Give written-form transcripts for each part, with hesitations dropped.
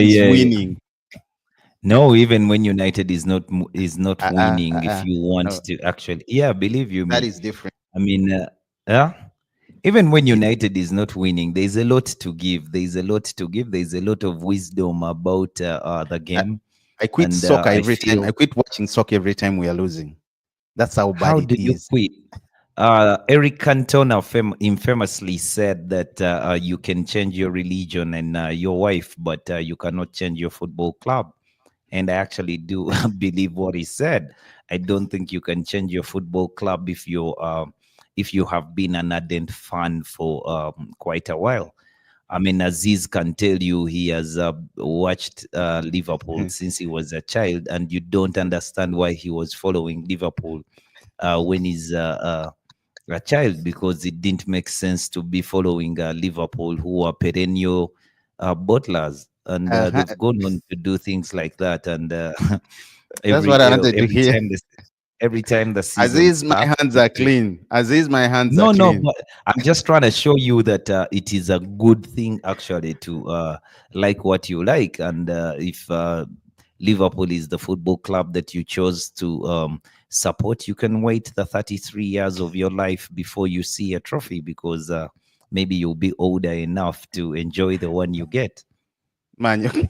is Yeah. winning. No, even when United is not Uh, uh, uh, winning, if uh, you want no, to actually, yeah, believe you that me. is different. I mean, yeah. Even when It, United is not winning, there's a lot to give. There's a lot to give. There's a lot of wisdom about the I, game, I quit and soccer I every time. I feel. quit watching soccer every time we are losing. That's how bad How it do you is. quit? Eric Cantona infamously said that you can change your religion and your wife, but you cannot change your football club. And I actually do believe what he said. I don't think you can change your football club if you have been an ardent fan for quite a while. I mean, Aziz can tell you he has watched Liverpool since he was a child, and you don't understand why he was following Liverpool when he's a child, because it didn't make sense to be following Liverpool, who are perennial butlers, and Uh-huh. they've gone on to do things like that. And That's what I wanted to every hear. time every time the season Aziz, my starts, hands are clean. Aziz, my hands are no, no, clean. but I'm just trying to show you that it is a good thing actually to like what you like. And if Liverpool is the football club that you chose to support, you can wait the 33 years of your life before you see a trophy, because maybe you'll be older enough to enjoy the one you get. Man,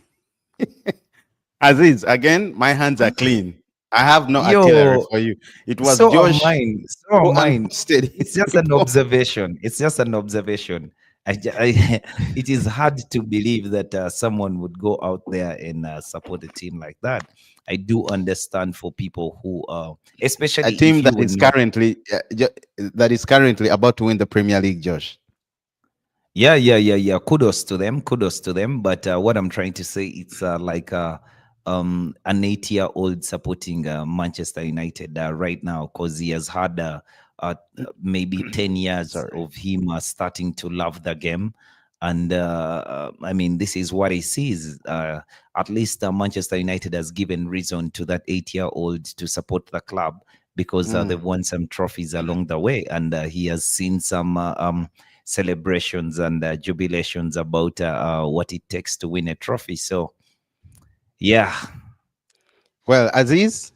Aziz, again, my hands are clean. I have no artillery Yo, for you. It was so are Josh mine. So are who mine. unposted It's just an observation. It's just an observation. It is hard to believe that someone would go out there and support a team like that. I do understand for people who, a especially team if you will not. that is currently about to win the Premier League, Josh. Yeah, yeah, yeah, yeah. Kudos to them. Kudos to them. But what I'm trying to say, it's like an 8-year-old supporting Manchester United right now, because he has had maybe 10 years Sorry. of him starting to love the game. And I mean, this is what he sees. At least Manchester United has given reason to that 8-year-old to support the club, because they've Mm. won some trophies along the way, and he has seen some celebrations and jubilations about what it takes to win a trophy. So, yeah, Well, Aziz,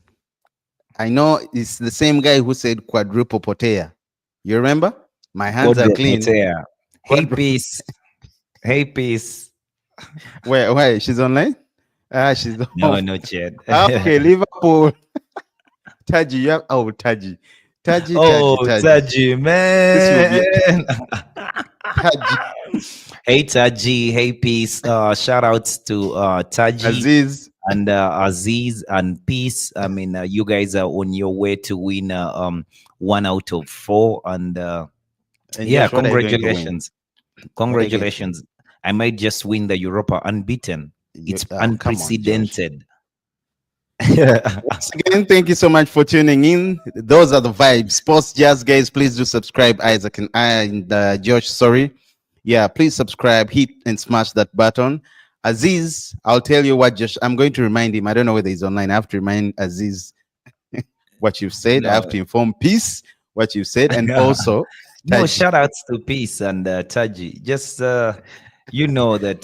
I know it's the same guy who said quadruple potea. You remember? My hands are quadruple clean. tear. Hey, Quadruple. peace. Hey, peace. Where? She's online? Ah, she's No, off. no, Chad. Okay, Liverpool. Taji, you have Taji. Taji, Taji, Oh, Taji. Taji, This will be man. Taji. Hey, Taji. Hey, peace. Shout outs to Taji Aziz. and Aziz and Peace. I mean, you guys are on your way to win 1 out of 4. And And yeah, Josh, what are you going to win? congratulations. What are you going to win? Congratulations. I might just win the Europa unbeaten. It's Oh, come on, Josh. unprecedented. Once again, thank you so much for tuning in. Those are the vibes. Sports Jazz guys, please do subscribe. Isaac and Josh, sorry. Yeah, please subscribe, hit and smash that button. Aziz, I'll tell you what, Josh, I'm going to remind him. I don't know whether he's online. I have to remind Aziz what you've said. I have No, to inform Peace what you've said. And also, no, Taji. shout outs to Peace and Taji. Just, you know that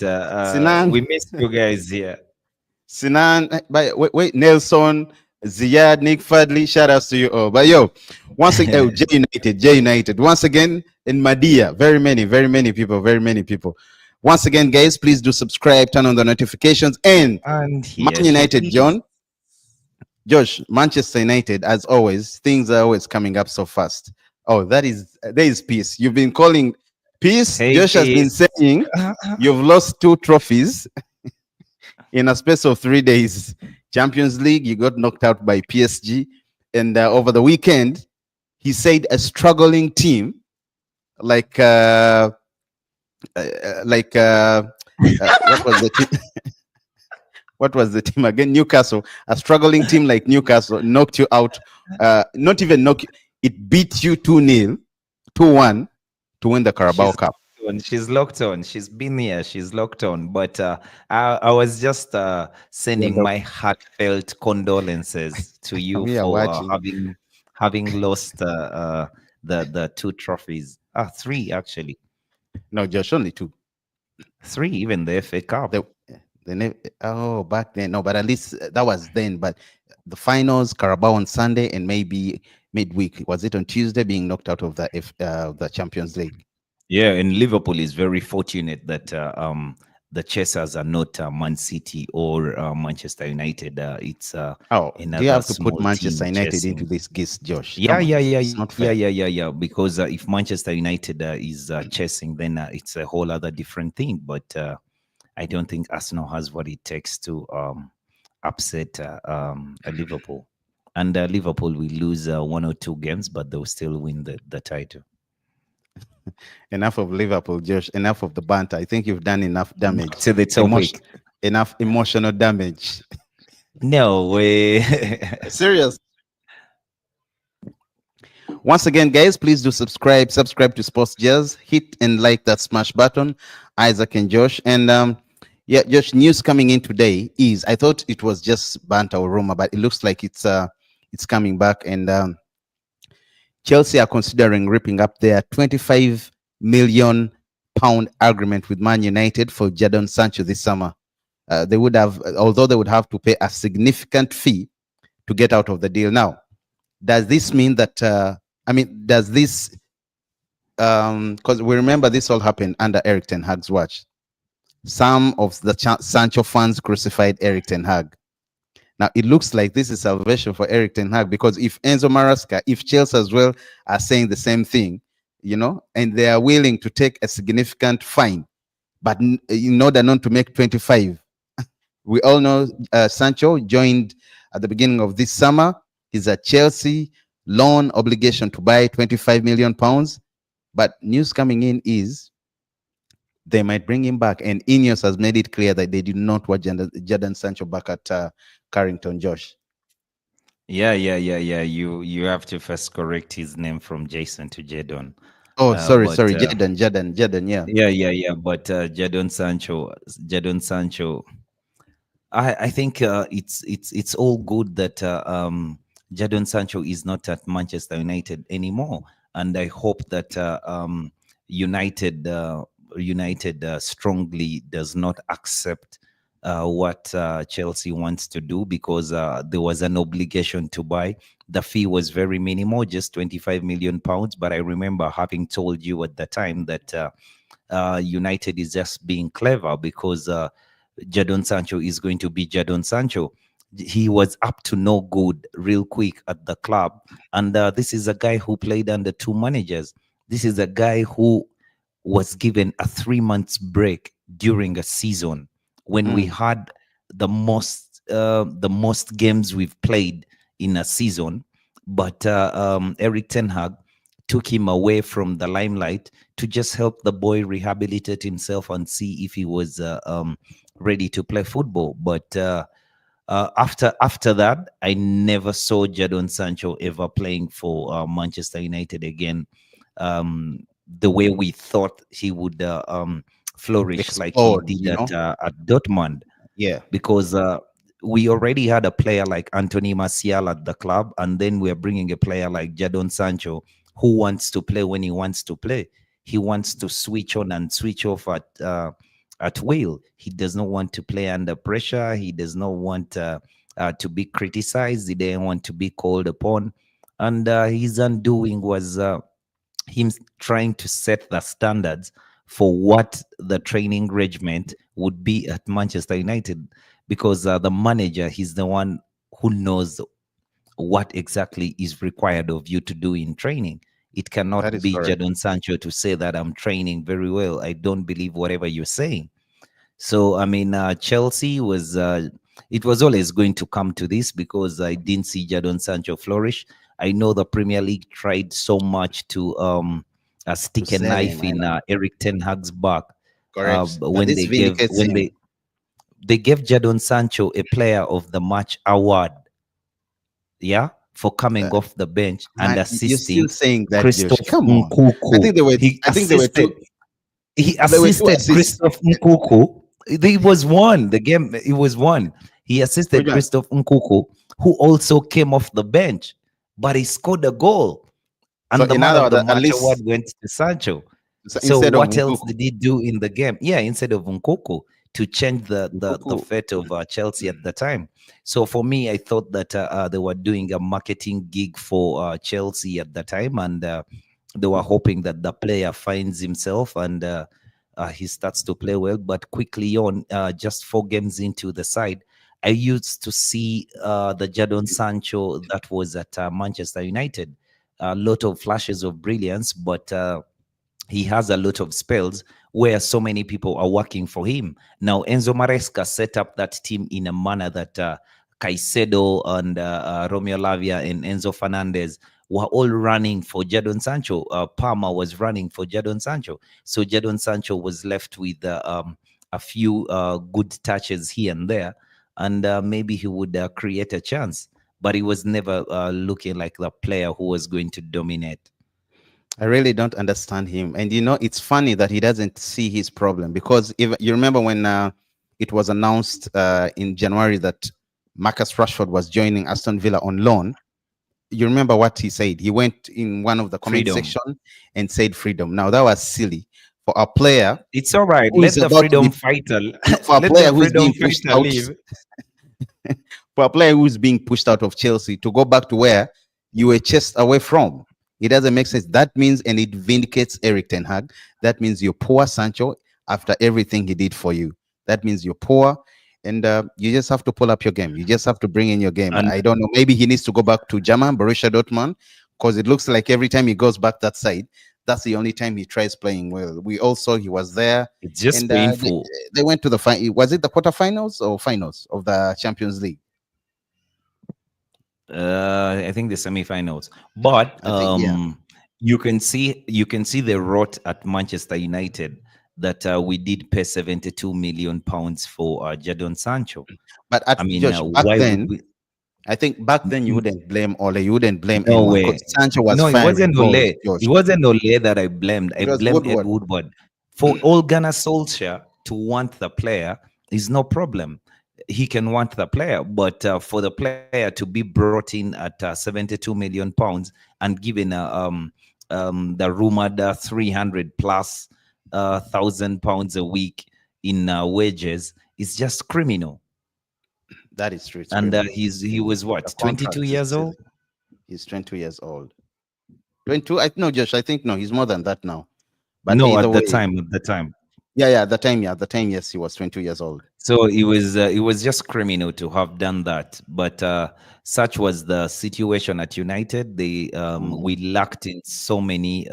Sinan, we miss you guys here. Sinan, wait, Nelson, Ziyad, Nick Fadley, shout outs to you all. But yo, once again, oh, J United, once again in Madia, very many people, very many people. Once again, guys, please do subscribe, turn on the notifications, and And Man here she United, is. Josh, Manchester United, as always, things are always coming up so fast. Oh, there is Peace. You've been calling Peace. Hey, Josh has been Peace. saying you've lost 2 trophies in a space of 3 days. Champions League, you got knocked out by PSG. And over the weekend, he said a struggling team like what was the team? What was the team again? Newcastle. A struggling team like Newcastle knocked you out. Not even knock you. It beat you 2-0, 2-1 to win the Carabao She's Cup. locked on. She's locked on. She's been here. She's locked on. But I was just sending my heartfelt condolences to you We are for watching. having lost the 2 trophies. 3 actually. No, Josh, only 2. 3, even the FA Cup. The, Oh, back then. No, but at least that was then. But the finals, Carabao on Sunday, and maybe midweek. Was it on Tuesday? Being knocked out of the Champions League. Yeah, and Liverpool is very fortunate that the chasers are not Man City or Manchester United. It's Oh, do you another have to put small Manchester team United into chasing. this case, Josh? Yeah, Come on, yeah, yeah, it's not yeah, fair. yeah, yeah, yeah. Because if Manchester United is chasing, then it's a whole other different thing. But I don't think Arsenal has what it takes to upset a Liverpool. And Liverpool will lose one or two games, but they'll still win the title. Enough of Liverpool, Josh. Enough of the banter. I think you've done enough Back damage. to the Emotion, topic. enough emotional damage. No way. Serious. Once again, guys, please do subscribe. Subscribe to Sports Jazz. Hit and like that smash button, Isaac and Josh. And yeah, Josh, news coming in today is I thought it was just banter or rumor, but it looks like it's coming back. And Chelsea are considering ripping up their 25 million pound agreement with Man United for Jadon Sancho this summer. They would have, although they would have to pay a significant fee to get out of the deal. Now, does this mean that? Does this? Because we remember this all happened under Eric Ten Hag's watch. Some of the Sancho fans crucified Eric Ten Hag. Now it looks like this is salvation for Eric Ten Hag, because if Enzo Maresca, if Chelsea as well are saying the same thing, and they are willing to take a significant fine, but in order not to make 25, we all know Sancho joined at the beginning of this summer. He's a Chelsea loan obligation to buy 25 million pounds. But news coming in is they might bring him back. And INEOS has made it clear that they do not want Jadon Sancho back at Carrington, Josh. Yeah, yeah, yeah, yeah. You have to first correct his name from Jason to Jadon. Oh, sorry, But Jadon, yeah. yeah, yeah, yeah. But Jadon Sancho, I think it's all good that Jadon Sancho is not at Manchester United anymore, and I hope that United United strongly does not accept what Chelsea wants to do, because there was an obligation to buy. The fee was very minimal, just 25 million pounds. But I remember having told you at the time that United is just being clever, because Jadon Sancho is going to be Jadon Sancho. He was up to no good real quick at the club. And this is a guy who played under two managers. This is a guy who was given a 3 months break during a season when we had the most games we've played in a season. But Eric Ten Hag took him away from the limelight to just help the boy rehabilitate himself and see if he was ready to play football. But after that, I never saw Jadon Sancho ever playing for Manchester United again. The way we thought he would flourish like he Explode, did at Dortmund, Yeah. because we already had a player like Anthony Martial at the club, and then we're bringing a player like Jadon Sancho, who wants to play when he wants to play. He wants to switch on and switch off at will. He does not want to play under pressure. He does not want to be criticized. He didn't want to be called upon. And his undoing was him trying to set the standards for what the training regiment would be at Manchester United, because the manager, he's the one who knows what exactly is required of you to do in training. It That cannot is be correct. Jadon Sancho to say that I'm training very well. I don't believe whatever you're saying. So I mean, Chelsea was. It was always going to come to this, because I didn't see Jadon Sancho flourish. I know the Premier League tried so much to To stick a sell him, knife I in know. Eric Ten Hag's back Correct. But when this they gave vindicates when him. they gave Jadon Sancho a Player of the Match award, yeah, for coming Uh, off the bench and man, you're still assisting saying that, Josh. Christoph Come on. I Nkunku. think they were. He I think they were assisted two. he There were two assisted assists. Christoph Nkunku. It was won. The game, it was won. He Which assisted one? Christoph Nkunku, who also came off the bench, but he scored a goal. So And the in man other of words, the at match award least went to Sancho. So instead of what else Mvuku. did he do in the game? Yeah, instead of Nkunku, to change the fate of Chelsea at the time. So for me, I thought that they were doing a marketing gig for Chelsea at the time, and they were hoping that the player finds himself and he starts to play well. But quickly on, just 4 games into the side, I used to see the Jadon Sancho that was at Manchester United. A lot of flashes of brilliance, but he has a lot of spells where so many people are working for him. Now, Enzo Maresca set up that team in a manner that Caicedo and Romeo Lavia and Enzo Fernandez were all running for Jadon Sancho. Palmer was running for Jadon Sancho. So Jadon Sancho was left with a few good touches here and there, and maybe he would create a chance. But he was never looking like the player who was going to dominate. I really don't understand him. And it's funny that he doesn't see his problem, because if you remember when it was announced in January that Marcus Rashford was joining Aston Villa on loan, you remember what he said? He went in one of the comment Freedom. section and said freedom. Now that was silly for a player It's all right. who is Let the about to freedom be fighter, for a let the player who's freedom being pushed fighter out leave. for a player who's being pushed out of Chelsea to go back to where you were chased away from. It doesn't make sense. That means, and it vindicates Eric Ten Hag, that means you're poor Sancho after everything he did for you. That means you're poor, and you just have to pull up your game. You just have to bring in your game. And I don't know. Maybe he needs to go back to German, Borussia Dortmund, because it looks like every time he goes back that side, that's the only time he tries playing well. We all saw he was there, it's just and painful. they went to the was it the quarterfinals or finals of the Champions League? I think the semifinals. But I think, yeah. you can see the rot at Manchester United that we did pay 72 million pounds for Jadon Sancho. But I at mean, Josh, back why would then, we? I think back then you wouldn't blame Ole, you wouldn't blame No anyone, because way. Sancho was No, it firing wasn't goals, Ole. Josh. It wasn't Ole that I blamed. I It was blamed Ed Woodward. Woodward. For Ole Gunnar Solskjaer to want the player is no problem. He can want the player, but for the player to be brought in at 72 million pounds and given the rumored 300 plus £1,000 a week in wages is just criminal. That is true, it's And criminal. he was The what, 22 contract is years silly. old? He's 22 years old. 22? I no, Josh, I think no, he's more than that now. But No, either at the way, time, at the time. yeah, the time, yes, he was 22 years old. So it was just criminal to have done that, but such was the situation at United. We Mhm. lacked in so many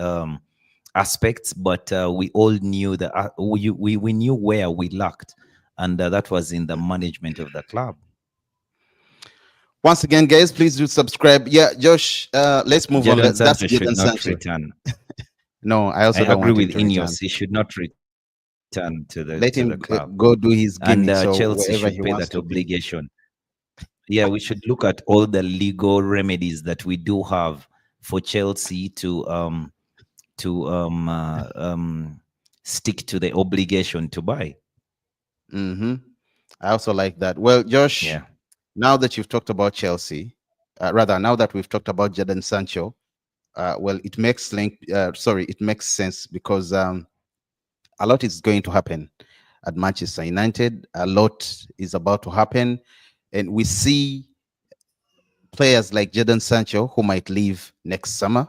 aspects, but we all knew that we knew where we lacked, and that was in the management of the club. Once again, guys, please do subscribe. Yeah, Josh, let's move on. Jadon That's Sancho should Jadon not Sancho. return. No, I I also don't agree want him with to return. INEOS. He should not return to the Let club, him go do his and gimmicks or Chelsea should wherever pay he that wants to be. obligation. Yeah, we should look at all the legal remedies that we do have for Chelsea to stick to the obligation to buy. Hmm. I also like that. Well, Josh, Yeah. now that you've talked about Chelsea, rather now that we've talked about Jadon Sancho, well, it makes sense, because a lot is going to happen at Manchester United. A lot is about to happen, and we see players like Jadon Sancho who might leave next summer.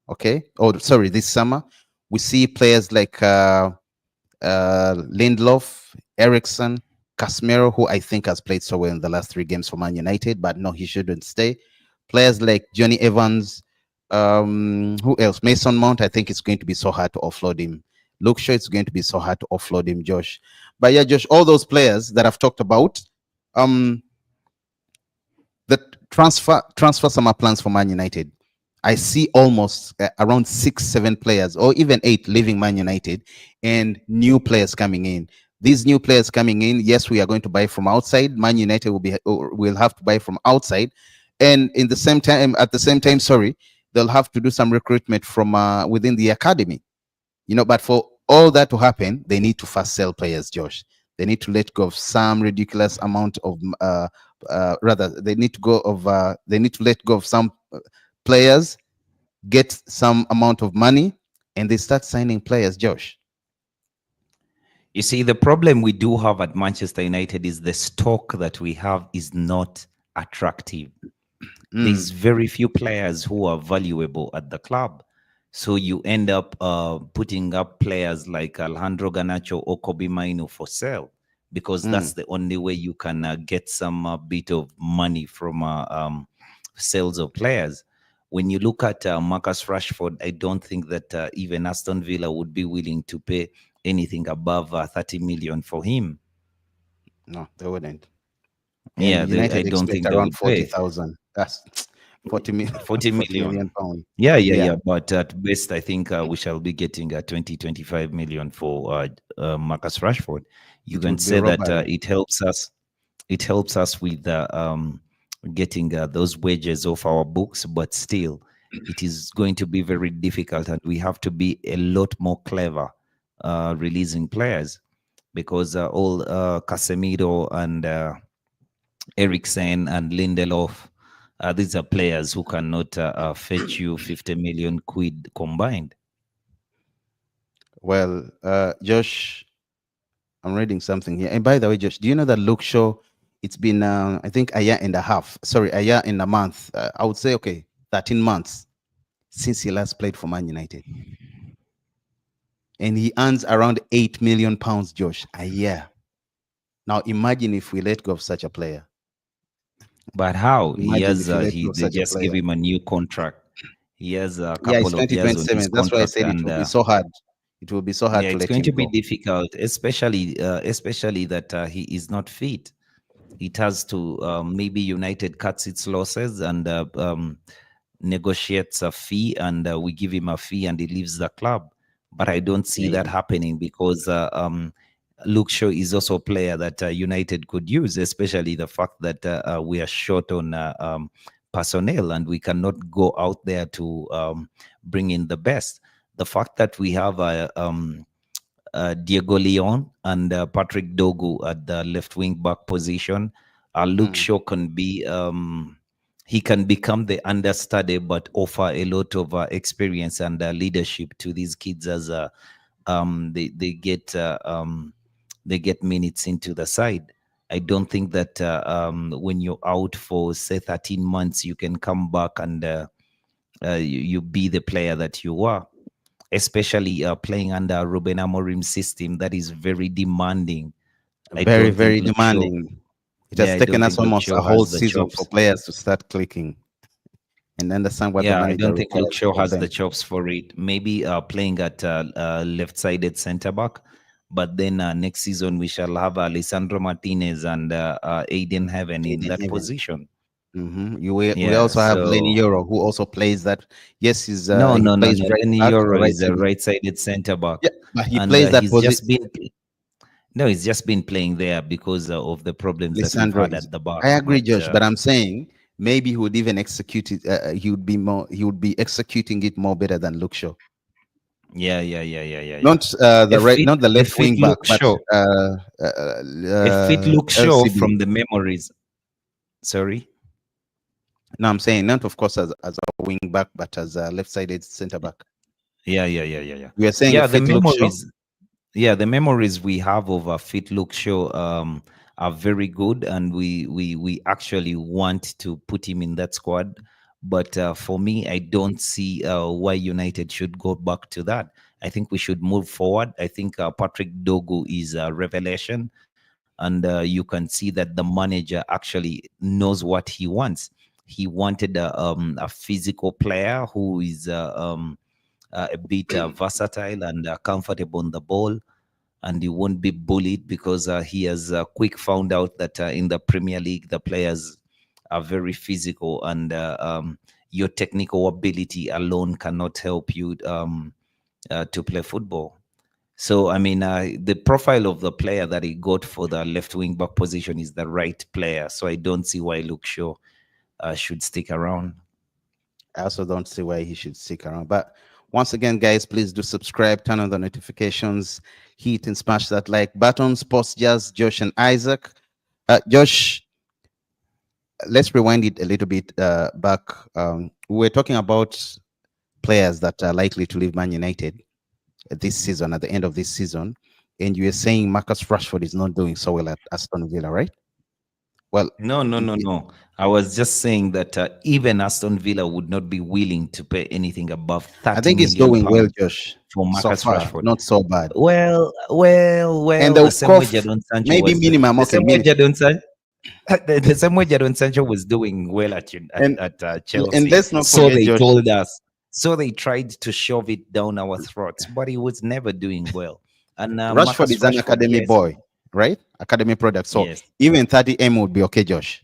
Okay, oh sorry, this summer. We see players like Lindelof, Ericsson, Casemiro, who I think has played so well in the last 3 games for Man United, but no, he shouldn't stay. Players like Johnny Evans, who else? Mason Mount. I think it's going to be so hard to offload him. Luke Shaw, it's going to be so hard to offload him, Josh. But yeah, Josh, all those players that I've talked about, um, the transfer summer plans for Man United. I see almost around 6, 7 players, or even 8, leaving Man United, and new players coming in. These new players coming in, yes, we are going to buy from outside. Man United will have to buy from outside, and at the same time, sorry, they'll have to do some recruitment from within the academy. But for all that to happen, they need to first sell players, Josh. They need to let go of some ridiculous amount of rather they need to let go of some players, get some amount of money, and they start signing players, Josh. You see, the problem we do have at Manchester United is the stock that we have is not attractive. There's Mm, very few players who are valuable at the club. So you end up putting up players like Alejandro Garnacho or Kobe Mainu for sale because that's mm. the only way you can get some bit of money from sales of players. When you look at Marcus Rashford, I don't think that even Aston Villa would be willing to pay anything above 30 million for him. No, they wouldn't. And Yeah, I United don't expect think they around would pay 40,000. That's 40 million, 40 40 million million. pound. Yeah, yeah, Yeah, yeah. But at best, I think we shall be getting 20, 25 million for Marcus Rashford. You it can would be say that robbery. it helps us. It helps us with getting those wages off our books, but still, it is going to be very difficult, and we have to be a lot more clever releasing players because all Casemiro and Eriksen and Lindelof. These are players who cannot fetch you 50 million quid combined. Well, Josh, I'm reading something here. And by the way, Josh, do you know that Luke Shaw? It's been, I think, a year and a half. Sorry, a year and a month. I would say, okay, 13 months since he last played for Man United, and he earns around 8 million pounds, Josh, a year. Now, imagine if we let go of such a player. But how? He Imagine has, if we let go he of they such a just give player. him a new contract. He has a Yeah, it's couple of years on his 2027. That's why I contract, said it and will be so hard. It will be so hard yeah, to it's let going him to be go. difficult, especially that he is not fit. It has to maybe United cuts its losses and negotiates a fee, and we give him a fee, and he leaves the club. But I don't see that Maybe. happening because Luke Shaw is also a player that United could use, especially the fact that we are short on personnel and we cannot go out there to bring in the best. The fact that we have Diego Leon and Patrick Dogu at the left wing back position. Luke Mm. Shaw can be he can become the understudy, but offer a lot of experience and leadership to these kids as they get minutes into the side. I don't think that when you're out for say 13 months, you can come back and you be the player that you were, especially playing under Ruben Amorim's system that is very demanding. I Very, don't think very Luke Shaw. demanding. It Yeah, has I don't taken us think Luke almost Shaw a whole has the season for chops. players to start clicking and understand what the Yeah, I manager don't think Luke requires Shaw of has the them. chops for it. Maybe playing at left-sided centre back, but then next season we shall have Alessandro Martinez and Aiden Heaven in Aiden that Heaven. position. We Yeah, also have Lenny so Euro, who also plays that. Yes, no, he no, no, plays no. right Lenny back or Euro right is a sided. right-sided centre back, Yeah, but he and plays that he's position. just been no, he's just been playing there because of the problems that we've Lisandro had is. at the back. I agree, But Josh, but I'm saying maybe he would even execute it. He would be more. He would be executing it more better than Luke Shaw. yeah, yeah, yeah, yeah, yeah, yeah. Not the right, not the left If it wing back, looks but show, if it looks show LCB. from the memories, sorry. No, I'm saying not, of course, as a wing back, but as a left-sided centre back. Yeah, yeah, yeah, yeah, yeah. We are saying a Yeah, the fit Luke Shaw. memories. Yeah, the memories we have of a fit look show are very good, and we actually want to put him in that squad. But for me, I don't see why United should go back to that. I think we should move forward. I think Patrick Dogu is a revelation, and you can see that the manager actually knows what he wants. He wanted a physical player who is a bit versatile and comfortable on the ball, and he won't be bullied because he has quick found out that in the Premier League the players are very physical, and your technical ability alone cannot help you to play football. So I mean, the profile of the player that he got for the left wing back position is the right player. So I don't see why Luke Shaw should stick around. I also don't see why he should stick around. But once again, guys, please do subscribe, turn on the notifications, hit and smash that like button. Sports Jazz, Josh and Isaac. Josh, let's rewind it a little bit back. We were talking about players that are likely to leave Man United this season, at the end of this season. and you were saying Marcus Rashford is not doing so well at Aston Villa, right? Well, No, no, it, no, it- no. I was just saying that even Aston Villa would not be willing to pay anything above I 30 think it's million doing well, pounds Josh. for So Marcus far, Rashford. not so bad. And Well, they'll the same way cough Jadon Sancho maybe was minimum. the Okay, same way Jadon Sancho the same way Jadon Sancho was doing well and at and Chelsea. let's not So forget, they Josh. told us. So they tried to shove it down our throats, but he was never doing well. And Rashford Marcus is an Rashford, academy yes, boy, right? Academy product. So yes. even 30M would be okay, Josh.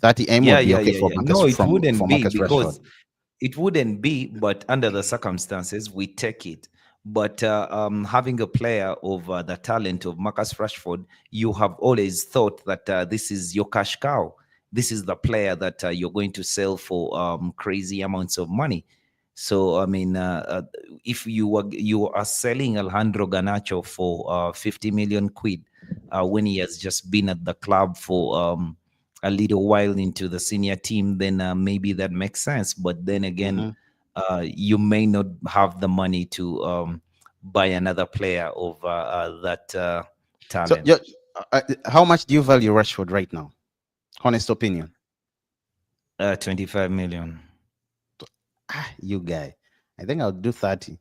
30M Yeah, would be yeah, okay yeah, for yeah. Marcus No, it from wouldn't for be Marcus Rashford. because it wouldn't be, but under the circumstances, we take it. But having a player of the talent of Marcus Rashford, you have always thought that this is your cash cow. This is the player that you're going to sell for crazy amounts of money. So I mean, if you are selling Alejandro Garnacho for 50 million quid when he has just been at the club for a little while into the senior team, then maybe that makes sense. But then again, Mhm. you may not have the money to buy another player of that So, talent. how much do you value Rashford right now? Honest opinion. 25 million. You guy, I think I'll do 30.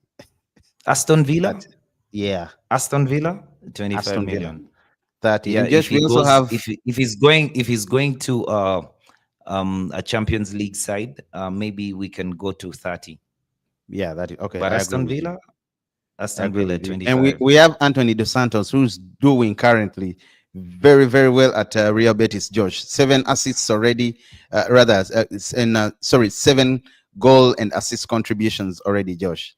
Aston Villa, 30. Yeah, Aston Villa, 25 Aston Villa. million. 30. Yeah, And if Josh, he we also goes, have, if he's going to a Champions League side, maybe we can go to 30. yeah, that is okay. But I agree with you. I Aston agree Villa with you. And we, 25. we have Anthony Dos Santos, who's doing currently very, very well at Real Betis, Josh. 7 assists already, sorry, 7 goal and assist contributions already, Josh.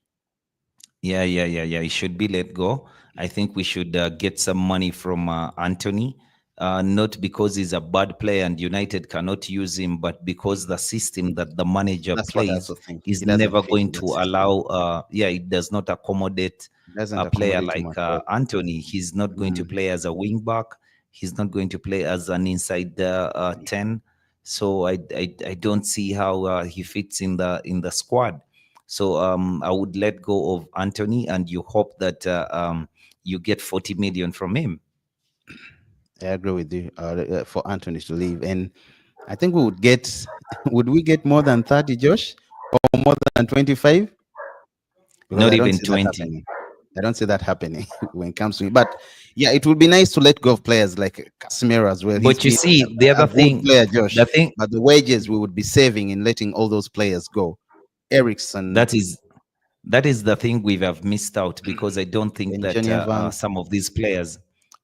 Yeah, yeah, yeah, yeah. He should be let go. I think we should get some money from Anthony, not because he's a bad player and United cannot use him, but because the system that the manager That's what I plays also think. is He doesn't never fit going in that to system. allow, yeah, it does not accommodate It doesn't a player accommodate him like at all. Anthony. He's not going to Mm. play as a wing back. He's not going to play as an inside 10. So I don't see how he fits in the squad. So I would let go of Anthony, and you hope that you get 40 million from him. I agree with you for Anthony to leave. And I think we would get, would we get more than 30, Josh? Or more than 25? Because Not I don't even see that 20. happening. I don't see that happening when it comes to me. But yeah, it would be nice to let go of players like Casemiro as well. He's But you been see, the a other good thing, player, Josh. the thing But the wages we would be saving in letting all those players go. Ericsson, that is that is the thing we have missed out, because I don't think Ben that Evans. some of these players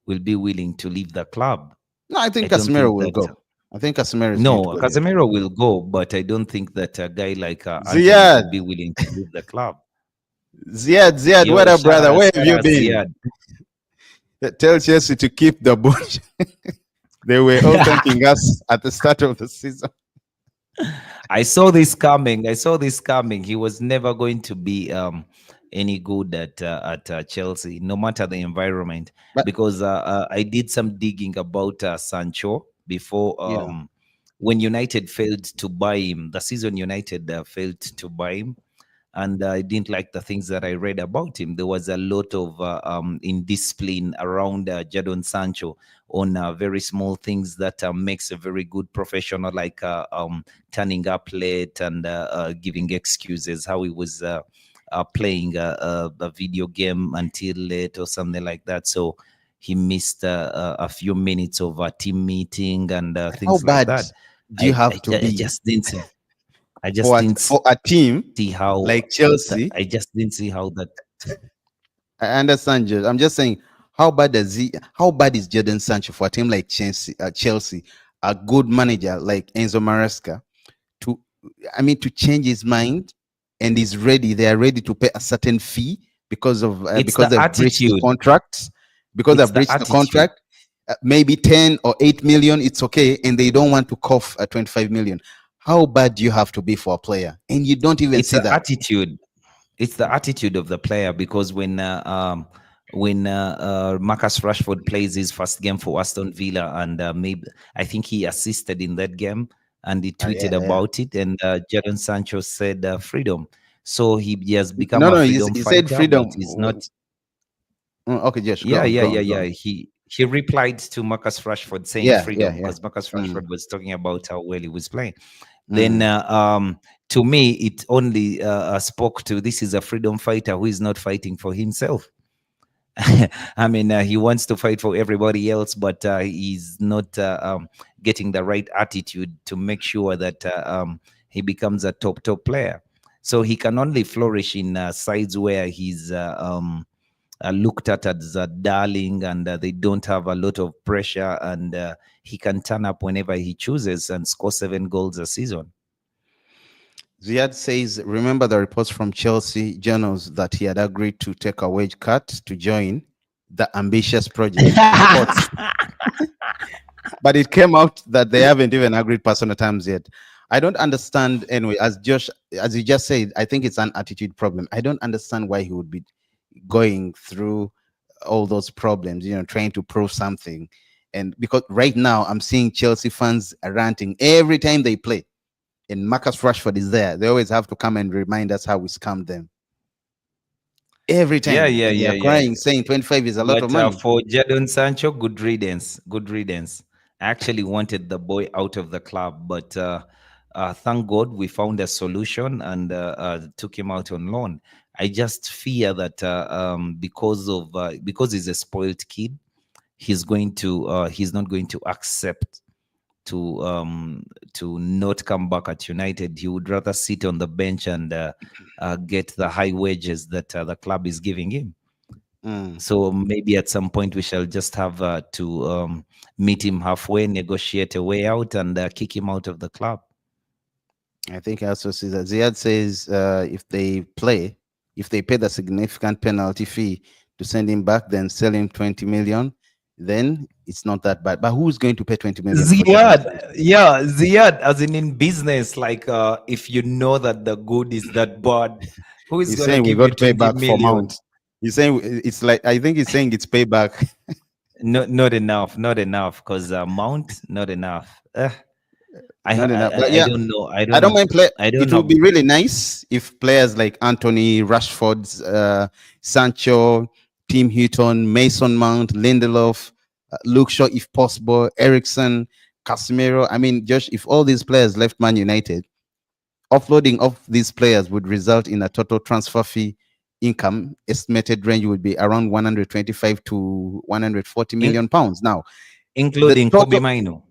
will be willing to leave the club. No, I I think don't Casemiro think will that. go. I think Casemiro is going to No, go, Josh. Casemiro will go, but I don't think that a guy like Anthony Ziad, will be willing to leave the club. Ziad, what Yo, up, brother? Where have you Shara been? Ziad. Tell Chelsea to keep the bush. They were all thanking us at the start of the season. I saw this coming. I saw this coming. He was never going to be any good at Chelsea, no matter the environment. But Because I did some digging about Sancho before yeah, when United failed to buy him. The season United failed to buy him, and I didn't like the things that I read about him. There was a lot of indiscipline around Jadon Sancho on very small things that makes a very good professional, like turning up late and giving excuses, how he was playing a video game until late or something like that. So he missed a few minutes of a team meeting and how things like bad that. do you have to I be just didn't see. I just for didn't for a team see how like Chelsea? I just didn't see how that. I understand, Josh. I'm just saying, how bad does he? How bad is Jadon Sancho for a team like Chelsea? Chelsea, a good manager like Enzo Maresca, to, I mean, to change his mind and is ready. They are ready to pay a certain fee It's because the they've breached the attitude. contracts. Because It's they've the breached the attitude. contract, maybe 10 or 8 million, it's okay, and they don't want to cough 25 million. How bad do you have to be for a player? And you don't even It's see the that. attitude. It's the attitude of the player, because when Marcus Rashford plays his first game for Aston Villa, and maybe I think he assisted in that game, and he tweeted Yeah, yeah. about it, and Jadon Sancho said freedom. So he has become No, a no, freedom he said fighter, but freedom. he's not. Okay, Josh, go Yeah, on, yeah, go yeah, on, go yeah. on. He replied to Marcus Rashford saying Yeah, yeah, freedom yeah. because Marcus Mm, Rashford was talking about how well he was playing. Then, mm. to me, it only spoke to this is a freedom fighter who is not fighting for himself. I mean, he wants to fight for everybody else, but he's not getting the right attitude to make sure that he becomes a top player. So he can only flourish in sides where he's looked at as a darling, and they don't have a lot of pressure, and he can turn up whenever he chooses and score 7 goals a season. Ziad says, remember the reports from Chelsea journals that he had agreed to take a wage cut to join the ambitious project. Reports. But it came out that they haven't even agreed personal terms yet. I don't understand anyway, as you just said, I think it's an attitude problem. I don't understand why he would be going through all those problems, trying to prove something. And because right now I'm seeing Chelsea fans ranting every time they play, and Marcus Rashford is there. They always have to come and remind us how we scammed them every Yeah, time, yeah, and they yeah, are yeah. crying, saying 25 is a lot of But money. for Jadon Sancho, good riddance. Good riddance. I actually wanted the boy out of the club, but thank God we found a solution and took him out on loan. I just fear that because he's a spoiled kid, he's not going to accept to um, to not come back at United. He would rather sit on the bench and get the high wages that the club is giving him. Mm. So maybe at some point we shall just have to meet him halfway, negotiate a way out, and kick him out of the club. I think I also see that Ziad says if they pay the significant penalty fee to send him back, then sell him 20 million, then it's not that bad. But who's going to pay 20 million for Jadon Sancho? Ziad, yeah, Ziad, as in business, like if you know that the good is that bad, who is He's gonna saying we give you got 20 payback for million? Mount. He's saying it's like, I think he's saying it's payback. Not enough, not enough, because Mount, not enough. Not enough. But I yeah, don't know. I I don't don't know. mind play. I don't It would be know. really nice if players like Anthony, Rashford, Sancho, Tim Hutton, Mason Mount, Lindelof, Luke Shaw, if possible, Ericsson, Casemiro. I mean, just if all these players left Man United, offloading of these players would result in a total transfer fee income estimated range would be around 125 to 140 In, million pounds. Now, the including Kobe total. Mino.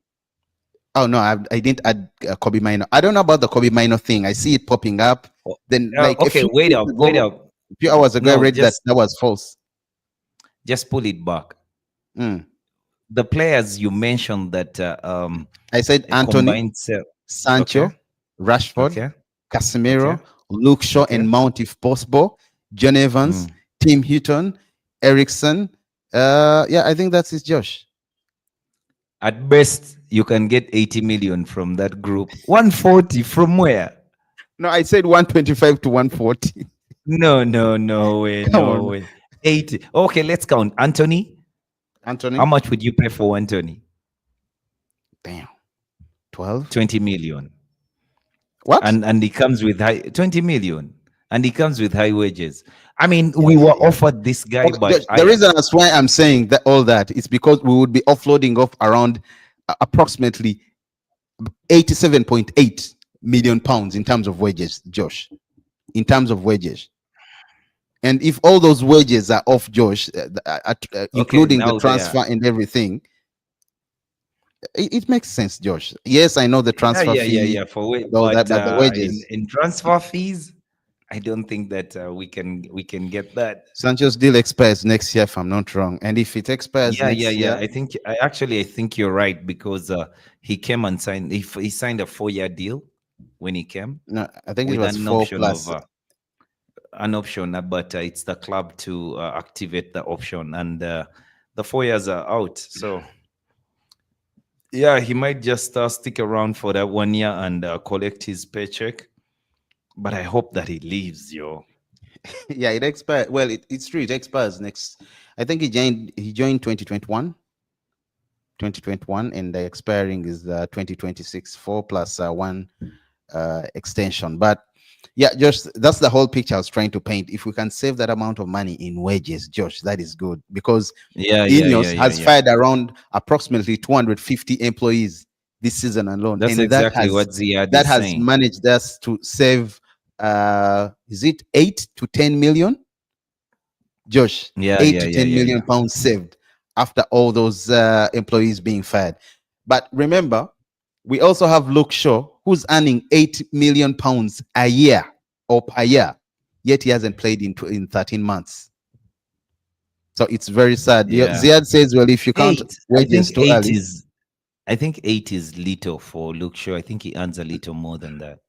Oh no, I didn't add Kobe Minor. I don't know about the Kobe Minor thing. I see it popping up. Oh, Then, like a okay, few wait days up, wait ago, up. a few hours ago, I No, read that that was false. just pull it back. Mm. The players you mentioned that I said a Anthony, combined sale. Okay, Sancho, Rashford, okay, okay, Casemiro, Luke Shaw, okay. and Mount if possible. John Evans, Mm. Tim Hutton, Ericsson. Yeah, I think that's it, Josh. At best, you can get 80 million from that group. 140 from where? No, I said 125 to 140. No, no, no way, Come no on, way. 80. Okay, let's count. Anthony, how Anthony. much would you pay for Anthony? Damn, 12. 20 million. What? And he comes with high 20 million. And he comes with high wages. I mean, Yeah, we yeah, were yeah. offered this guy Okay, by the reason Ajax. that's why I'm saying that all that is because we would be offloading off around approximately 87.8 million pounds in terms of wages, Josh. In terms of wages, and if all those wages are off, Josh, Okay, including the now there. transfer and everything, it makes sense, Josh. Yes, I know the Yeah, transfer yeah, yeah, fee yeah. For wait, and all that, but but the wages. in transfer fees, I don't think that we can get that. Sancho's deal expires next year, if I'm not wrong. And if it expires Yeah, yeah, next yeah. year, I think you're right because he came and signed. He signed a 4-year deal when he came no, I think it with was an four option plus. of but it's the club to activate the option, and the 4 years are out. So yeah, he might just stick around for that 1 year and collect his paycheck. But I hope that he leaves, yo. Yeah, it expires. Well, it's true. It expires next. I think he joined 2021, and the expiring is 2026, 4 plus one extension. But Yeah, Josh, that's the whole picture I was trying to paint. If we can save that amount of money in wages, Josh, that is good because Yeah, yeah, yeah, INEOS yeah, has yeah. fired around approximately 250 employees this season alone, That's and exactly what Ziad that is has saying. managed us to save is it 8 to 10 million, Josh? Yeah, eight yeah, to yeah, ten yeah, million yeah. pounds saved after all those employees being fired. But remember, we also have Luke Shaw, who's earning 8 million pounds a year or per year, yet he hasn't played in 13 months. So it's very sad. Yeah. Ziad says, well, if you count Eight. I wages think too eight early, is I think 8 is little for Luke Shaw. I think he earns a little more than that.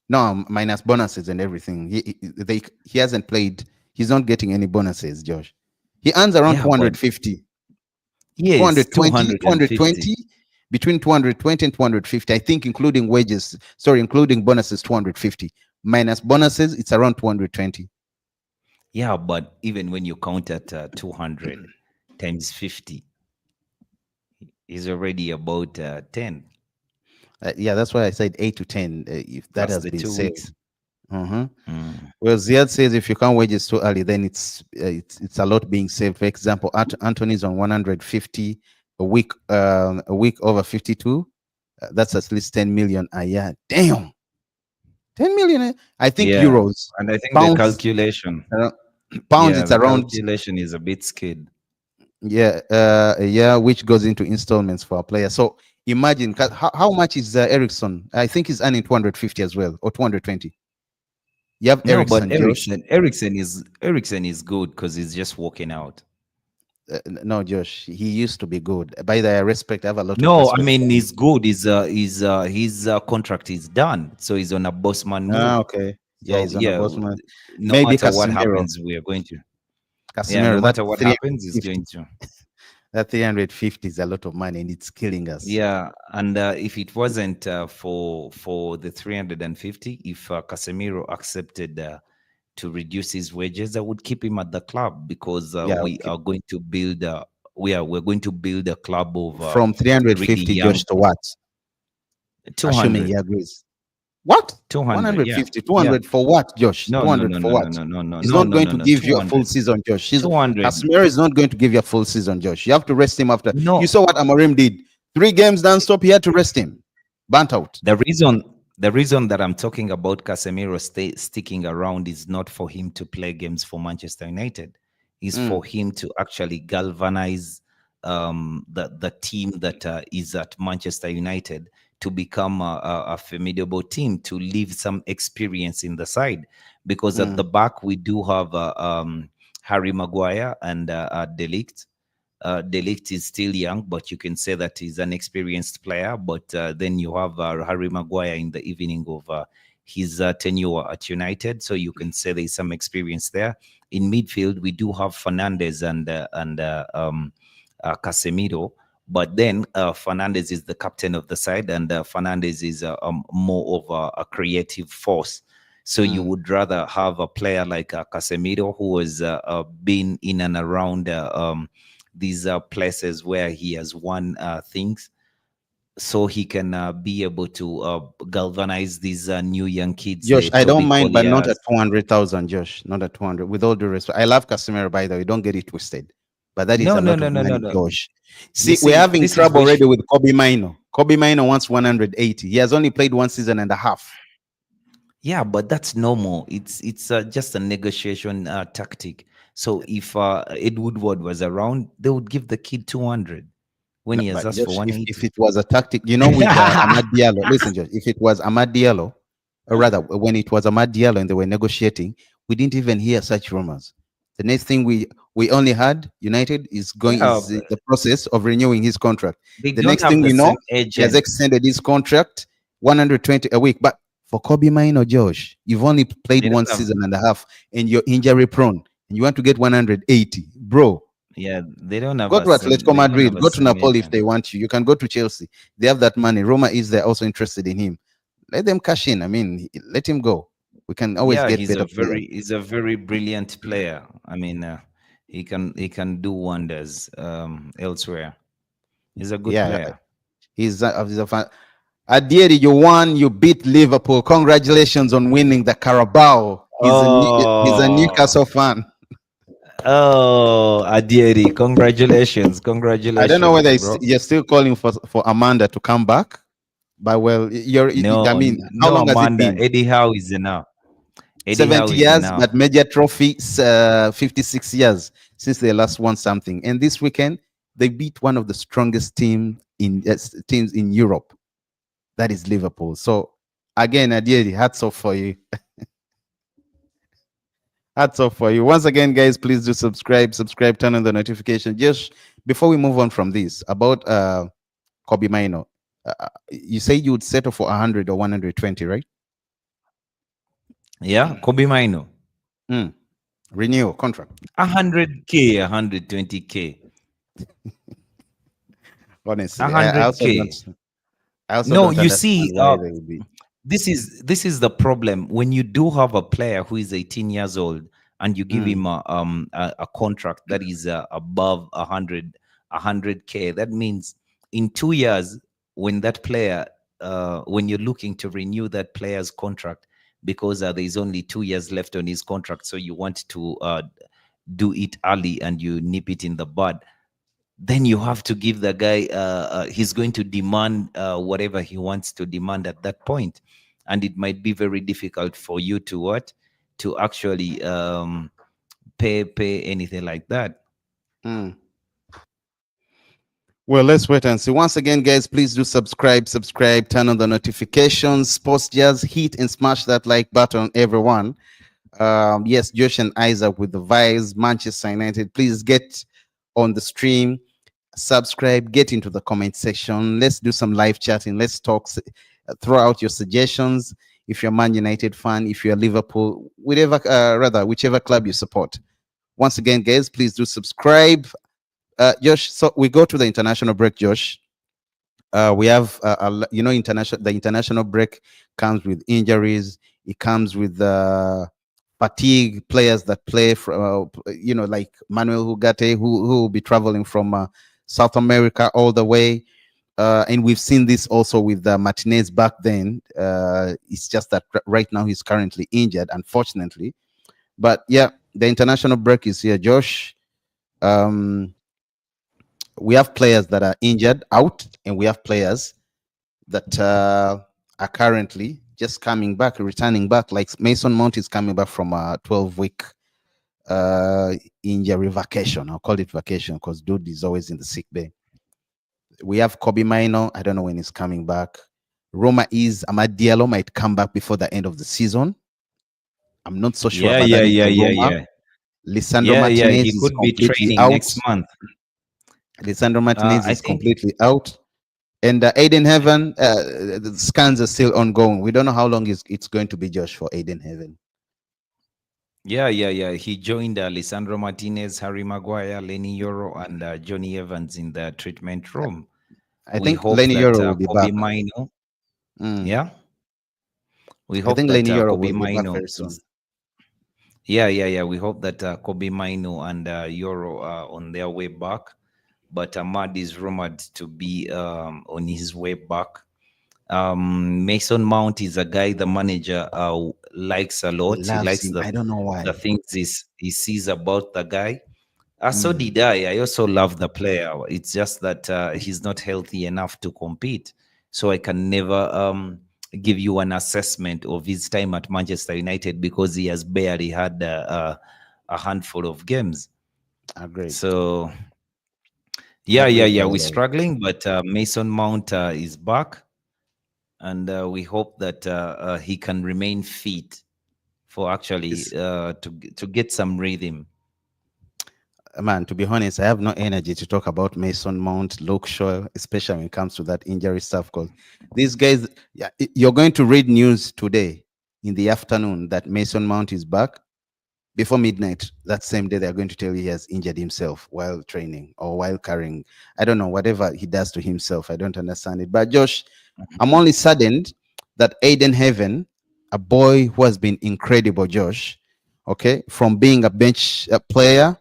no, minus bonuses and everything. He hasn't played. He's not getting any bonuses, Josh. He earns around Yeah, but 250, yes, 220, 250. between 220 and 250. I think including wages, sorry, including bonuses, 250. Minus bonuses, it's around 220. Yeah, but even when you count at 200 times 50, is already about 10 Yeah, that's why I said 8 to 10, if that plus has the been two saved. weeks. Mhm. Mm. Well, Ziad says if you count wages too early, then it's a lot being saved. For example, Anthony's on 150 a week over 52. That's at least 10 million a year. Damn, 10 million. I think Yeah, euros, and I think the pounds, calculation, uh, pounds. yeah, It's the around, calculation is a bit skewed. yeah, a year, which goes into installments for a player. So imagine how much is Ericsson? I think he's earning 250 as well, or 220. You have No, but Ericsson, Josh. Ericsson is good because he's just walking out. No, Josh, he used to be good. By the respect, I have a lot of No, I respect mean for him. he's good. His contract is done, so he's on a bossman Ah, move. okay. Yeah, So he's on a yeah, boss man. no Maybe matter what Casemiro. happens, we are going to. Yeah, no Casemiro, that matter what happens, he's 350. going to. That 350 is a lot of money and it's killing us. Yeah, and if it wasn't for the 350, if Casemiro accepted to reduce his wages, I would keep him at the club because Yeah, we are going to build. We're going to build a club of from really 350 young Josh to what? Assuming he 200, agrees. What? 200. Yeah, 150, yeah. 200 for what, Josh? No, no, 200 no, for no, no, what? no, no, no, He's no, not no, going no, to no. give you a full 200, season, Josh. 200. Casemiro is not going to give you a full season, Josh. You have to rest him after. You No, saw what Amorim did. 3 games non-stop, he had to rest him. Burnt out. the reason that I'm talking about Casemiro sticking around is not for him to play games for Manchester United. Is Mm, for him to actually galvanize the team that is at Manchester United to become a formidable team, to leave some experience in the side. Because at mm, the back we do have Harry Maguire and Delict. Delict is still young, but you can say that he's an experienced player. But then you have Harry Maguire in the evening of his tenure at United, so you can say there's some experience there. In midfield, we do have Fernandez and Casemiro. But then Fernandez is the captain of the side, and Fernandez is more of a creative force. So you mm. would rather have a player like Casemiro, who has been in and around these places where he has won things, so he can be able to galvanize these new young kids, Josh, the I don't Toby mind, but not at Colliers. 200,000, Josh. Not at 200. With all due respect, I love Casemiro, by the way. Don't get it twisted. But that is No, a no, lot no, of no, no, money, no. Josh. You See, we're see, having this is trouble which. already with Kobe Mino. Kobe Mino wants 180. He has only played 1 season and a half. Yeah, but that's normal. It's just a negotiation tactic. So if Ed Woodward was around, they would give the kid 200 when No, he has but asked for Josh, if 180. it was a tactic, with Ahmad Diallo, listen, Josh, if it was Ahmad Diallo, or rather, when it was Ahmad Diallo and they were negotiating, we didn't even hear such rumors. The next thing we only had, United Yeah, is in the process of renewing his contract. they The don't next have thing the we same know, he has agent. extended his contract 120 a week. But for Kobe Mino, Josh, you've only played They one don't have. season and a half, and you're injury prone, and you want to get 180, bro. Yeah, they don't have Go a to same. Atletico They don't have Madrid. a Go to same Napoli if agent. they want you. You can go to Chelsea. They have that money. Roma is there also interested in him. Let them cash in. I mean, let him go. We can always Yeah, get better players. he's a very brilliant player. I mean, he can do wonders elsewhere. He's a good Yeah, player. he's a fan. Adieri, you won. You beat Liverpool. Congratulations on winning the Carabao. He's a Oh, Newcastle fan. oh, Adieri, congratulations, I don't know whether congratulations, bro. you're still calling for Amanda to come back, but well, I No, mean, how no, long has it Amanda. been? Eddie Howe is enough. Eddie Howe 70 is years, enough. but major trophy, 56 years since they last won something. And this weekend, they beat one of the strongest teams in Europe. That is Liverpool. So again, Adieri, hats off for you. Hats off for you. Once again, guys, please do subscribe, turn on the notification. Just before we move on from this, about Kobe Mino, you say you would settle for 100 or 120, right? Yeah, Kobe Mino. Mm. Renewal contract. 100K, 120K, Honestly, 100K. I also No, don't you understand see, why they would be. this is the problem when you do have a player who is 18 years old and you give Mm, him a contract that is above 100K. That means in 2 years, when that player when you're looking to renew that player's contract, because there's only 2 years left on his contract, so you want to do it early and you nip it in the bud, then you have to give the guy he's going to demand whatever he wants to demand at that point, and it might be very difficult for you to what to actually pay anything like that. mm. Well, let's wait and see. Once again, guys, please do subscribe, turn on the notifications. Sports Jazz, hit and smash that like button, everyone. Yes, Josh and Isaac with the vibes. Manchester United, please get on the stream, subscribe, get into the comment section. Let's do some live chatting. Let's talk. Throw out your suggestions. If you're a Man United fan, if you're Liverpool, whatever, rather, whichever club you support. Once again, guys, please do subscribe. Josh, so we go to the international break, Josh. We have, international. The international break comes with injuries. It comes with fatigue. Players that play from, like Manuel Ugarte, who will be traveling from South America all the way. And we've seen this also with Martinez back then. It's just that right now he's currently injured, unfortunately. But yeah, the international break is here, Josh. Um, we have players that are injured out, and we have players that are currently just coming back, returning back. Like Mason Mount is coming back from a 12-week uh, injury vacation. I'll call it vacation because dude is always in the sick bay. We have Kobe Mino. I don't know when he's coming back. Roma is Amad Diallo might come back before the end of the season. I'm not so sure Yeah, about yeah, that if yeah, you're yeah, Roma. yeah, Lisandro yeah, yeah. He Martinez is could be completely training out. next month. Lisandro Martinez I is think. completely out. And Aiden Heaven, the scans are still ongoing. We don't know how long it's going to be, Josh, for Aiden Heaven. Yeah, yeah, yeah. He joined Lisandro Martinez, Harry Maguire, Lenny Yoro, and Johnny Evans in the treatment room. I We think hope Lenny that Yoro will be Kobe back. Mino, Mm. yeah, we I hope think that Lenny Yoro Kobe will be back Mino very soon. is, yeah, yeah, yeah. We hope that Kobe Mino and Yoro are on their way back. But Ahmad is rumored to be on his way back. Mason Mount is a guy the manager likes a He lot. He loves likes him. I don't know the why. things he sees about the guy. So Mm. did I. I also love the player. It's just that he's not healthy enough to compete. So I can never give you an assessment of his time at Manchester United because he has barely had a handful of games. Agreed. So yeah, yeah, Agreed, yeah. by the We're way. struggling, but Mason Mount is back, and we hope that he can remain fit for actually It's, to get some rhythm. man, to be honest, I have no energy to talk about Mason Mount, Luke Shaw, especially when it comes to that injury stuff. Because these guys, yeah, you're going to read news today in the afternoon that Mason Mount is back. Before midnight that same day, they're going to tell you he has injured himself while training or while carrying, I don't know, whatever he does to himself. I don't understand it. But Josh, I'm only saddened that Aiden Heaven, a boy who has been incredible, Josh, okay, from being a bench player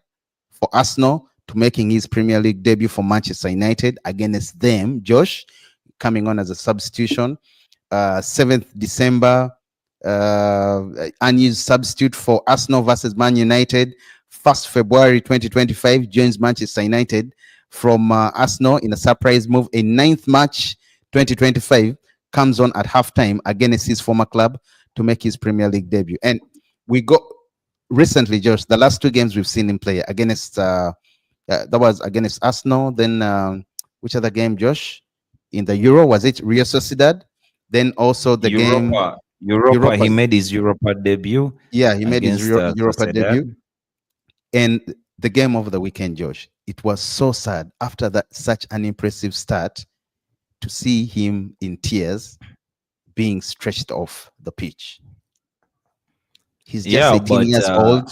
for Arsenal to making his Premier League debut for Manchester United against them, Josh, coming on as a substitution. 7th December, unused substitute for Arsenal versus Man United. 1st February 2025, joins Manchester United from Arsenal in a surprise move. A 9th March 2025, comes on at halftime against his former club to make his Premier League debut. And we got recently, Josh, the last two games we've seen him play against, that was against Arsenal. Then, which other game, Josh? In the Euro, was it Real Sociedad? Then also the game Europa. Europa. He made his Europa debut Yeah, he made his against Europa Sociedad. debut. And the game of the weekend, Josh, it was so sad after that such an impressive start to see him in tears being stretched off the pitch. He's just Yeah, 18 but years old,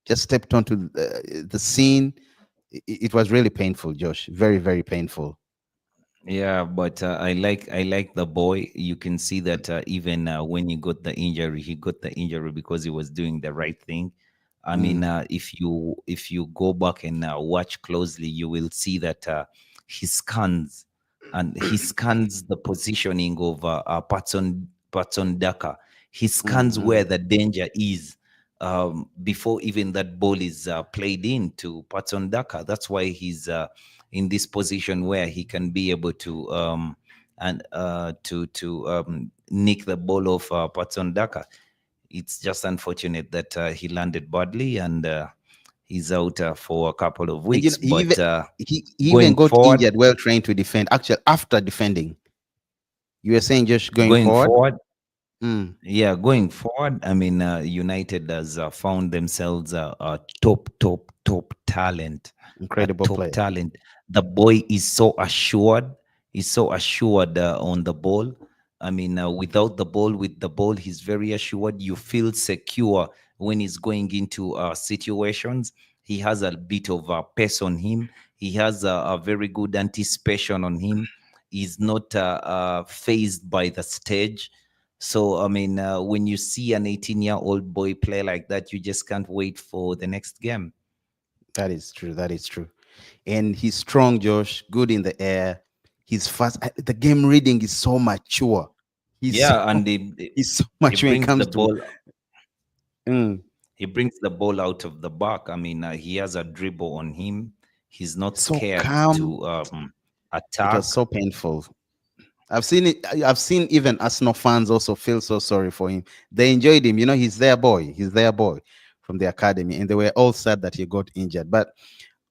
just stepped onto the scene. It was really painful, Josh. Very, very painful. yeah, but I like the boy. You can see that even when he got the injury because he was doing the right thing. I mean, Mm, if you go back and watch closely, you will see that he scans he scans the positioning of Patson Daka. He scans where mm. the danger is before even that ball is played in to Patson Daka. That's why he's in this position where he can be able to nick the ball off Patson Daka. It's just unfortunate that he landed badly and he's out for a couple of And you weeks. know, But he even going got forward, injured while trying to defend. Actually, after defending, you were saying just going going forward. forward, Mm, Yeah, going forward, I mean, United has found themselves a top talent, a incredible top player. talent. The boy is so assured. He's so assured on the ball. I mean, without the ball, with the ball, he's very assured. You feel secure when he's going into situations. He has a bit of pace on him. He has a very good anticipation on him. He's not phased by the stage. So, I mean, when you see an 18-year-old boy play like that, you just can't wait for the next game. That is true. That is true. And he's strong, Josh. Good in the air. He's fast. The game reading is so mature. He's so Yeah, and he, he's so he much when it brings the comes to. ball. Mm, He brings the ball out of the back. I mean, he has a dribble on him. He's not so scared calm. to It attack. was so painful. I've seen it. I've seen even Arsenal fans also feel so sorry for him. They enjoyed him. You know, he's their boy. He's their boy from the academy, and they were all sad that he got injured. But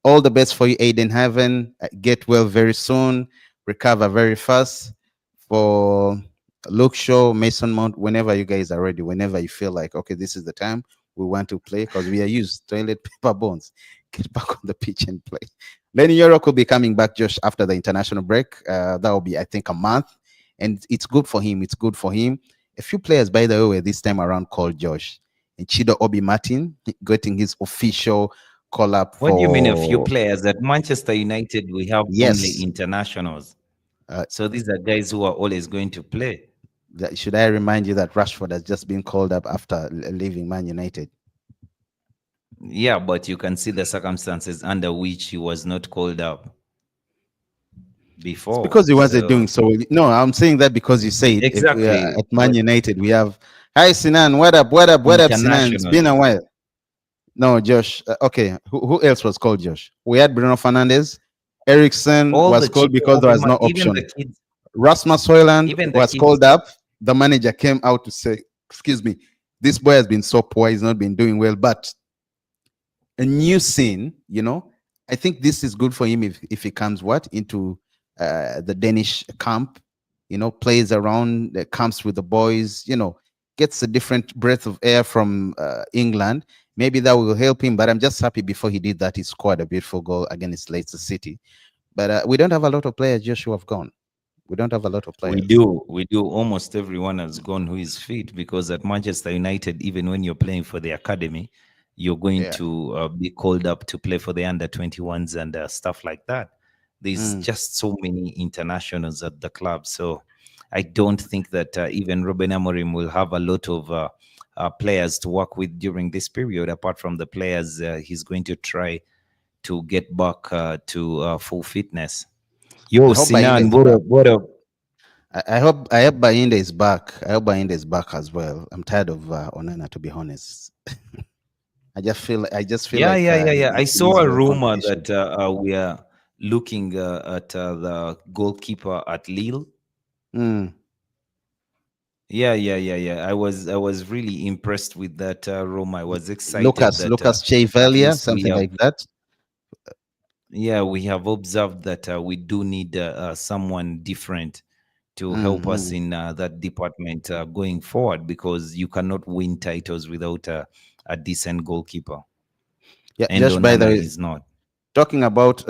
all the best for you, Aiden Haven. Get well very soon. Recover very fast. For Luke Shaw, Mason Mount, whenever you guys are ready, whenever you feel like, okay, this is the time we want to play because we are used toilet paper bones. Get back on the pitch and play. Lenny York will be coming back just after the international break. That will be, I think, a month. And it's good for him. It's good for him. A few players, by the way, were this time around called Josh. And Chido Obi Martin getting his official call up What do you mean a few for, players? At Manchester United, we have only yes. internationals. Uh, So these are guys who are always going to play. should I remind you that Rashford has just been called up after leaving Man United? Yeah, but you can see the circumstances under which he was not called up It's before. because he wasn't doing So so well. No, I'm saying that because you said if we are exactly, at Man but United, we have, hi Sinan, what up, what up, what up, Sinan? It's been a internationals, while. No, Josh. Okay, who else was called Josh? We had Bruno Fernandes. Ericsson all was the called Chico because there was Obima, no even the option. kids, Rasmus Hoyland even the was kids. called up. The manager came out to say, excuse me, this boy has been so poor, he's not been doing well. But a new scene, you know, I think this is good for him if he comes what into the Danish camp, you know, plays around, camps with the boys, you know, gets a different breath of air from England. Maybe that will help him. But I'm just happy before he did that, he scored a beautiful goal against Leicester City. But we don't have a lot of players just who have gone. We don't have a lot of We players. do, we do. Almost everyone has gone who is fit because at Manchester United, even when you're playing for the academy, you're going Yeah. to be called up to play for the under 21s and stuff like that. There's Mm. just so many internationals at the club. So I don't think that even Ruben Amorim will have a lot of players to work with during this period, apart from the players he's going to try to get back to full fitness. I Yo, hope by Sinan, years. what up? What up? I hope Bayinda is back. I hope Bayinda is back as well. I'm tired of Onana, to be honest. I just feel Yeah, like yeah, yeah, yeah. he I he saw needs a more rumor competition. that we are looking at the goalkeeper at Lille. Mm. Yeah, yeah, yeah, yeah. I was really impressed with that rumor. I was excited Lucas that Lucas at Chaivalia, least we something have, like that. yeah, we have observed that we do need someone different to help us Hmm. in that department going forward, because you cannot win titles without a decent goalkeeper, Yeah, and Josh. By the Onana way, is not. talking about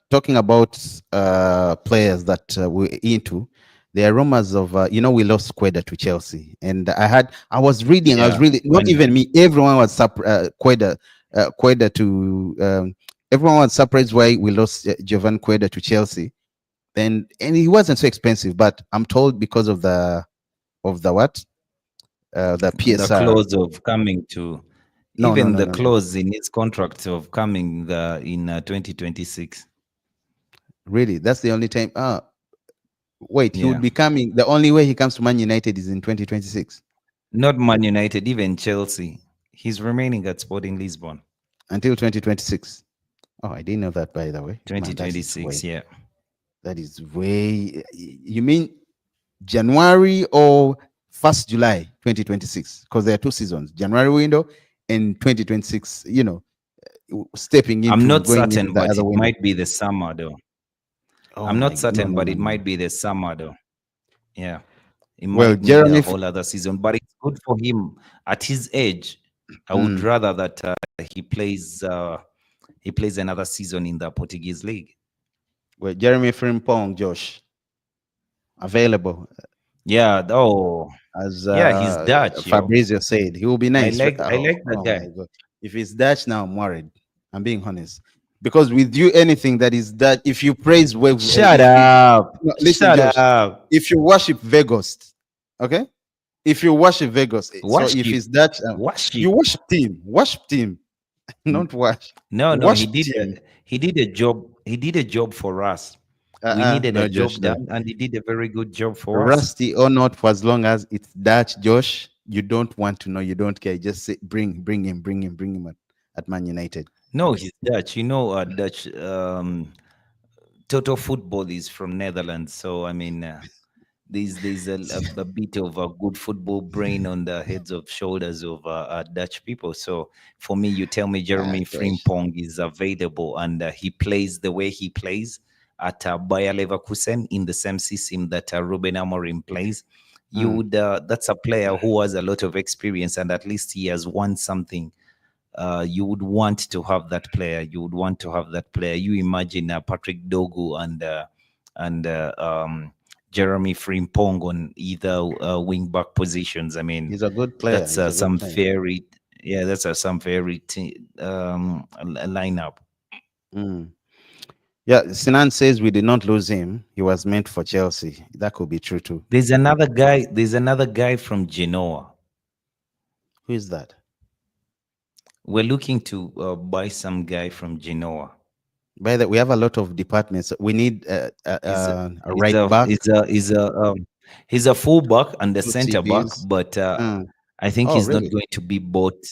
talking about players that we're into, there are rumors of we lost Queda to Chelsea, and I was Yeah, really, not when even me, everyone was Queda to everyone was surprised why we lost Jovan Queda to Chelsea, and he wasn't so expensive, but I'm told because of the what the the PSR. clause of coming to, No, no, even no, the no, no. clause in his contract of coming in 2026. Really, that's the only time. Wait, he would Yeah, be coming. The only way he comes to Man United is in 2026 not Man United, even Chelsea. He's remaining at Sporting Lisbon. until 2026. Oh, I didn't know that, by the way. Man, that is 2026. way. Yeah. That is way. You mean January or 1st July 2026? Because there are two seasons: January window and 2026. Stepping I'm into not going into certain, the but other it window. might be the summer though. Oh I'm my! not No, certain, no, but no, it no, might no. be the summer though. Yeah. It Well, might need a Jeremy. whole other season, but it's good for him at his age. I would Mm, rather that he plays another season in the Portuguese league. well, Jeremy Frimpong, Josh, available. Yeah. Oh, As yeah. He's Dutch, yo. Fabrizio said, he will be I nice. like I Oh, like the oh guy. my God. If it's Dutch now, I'm worried. I'm being honest. Because with you, anything that is that, if you praise, Shut if you, up. no, listen, Shut Josh, up. if you worship Vegas, okay? If you worship Vegas, so if Worship. it's Dutch, Worship. you worship team, N- not wash. No, no, Worship team. he did a job. He did a job for us. We needed a No, Josh, job no. done, and he did a very good job for us. Rusty or not, for as long as it's Dutch, Josh, you don't want to know, you don't care. Just say, bring him at Man United. No, he's Dutch. You know, Dutch. Total football is from Netherlands, so I mean, there's a bit of a good football brain on the heads of shoulders of Dutch people. So for me, you tell me Jeremy Josh. Frimpong is available and he plays the way he plays at Bayer Leverkusen in the same system that Ruben Amorim plays. You Mm. would That's a player who has a lot of experience and at least he has won something. You would want to have that player. You would want to have that player. You imagine Patrick Dogu and Jeremy Frimpong on either wing back positions. I mean, He's a good player. that's He's a good some player. very, yeah, that's some very lineup. Mm. Yeah, Sinan says we did not lose him. He was meant for Chelsea. That could be true too. There's another guy. There's another guy from Genoa. Who is that? We're looking to buy some guy from Genoa. By the we have a lot of departments. We need He's a a right back, he's a fullback and a two center back, CBs. but Mm. I think Oh, he's not really? going to be bought.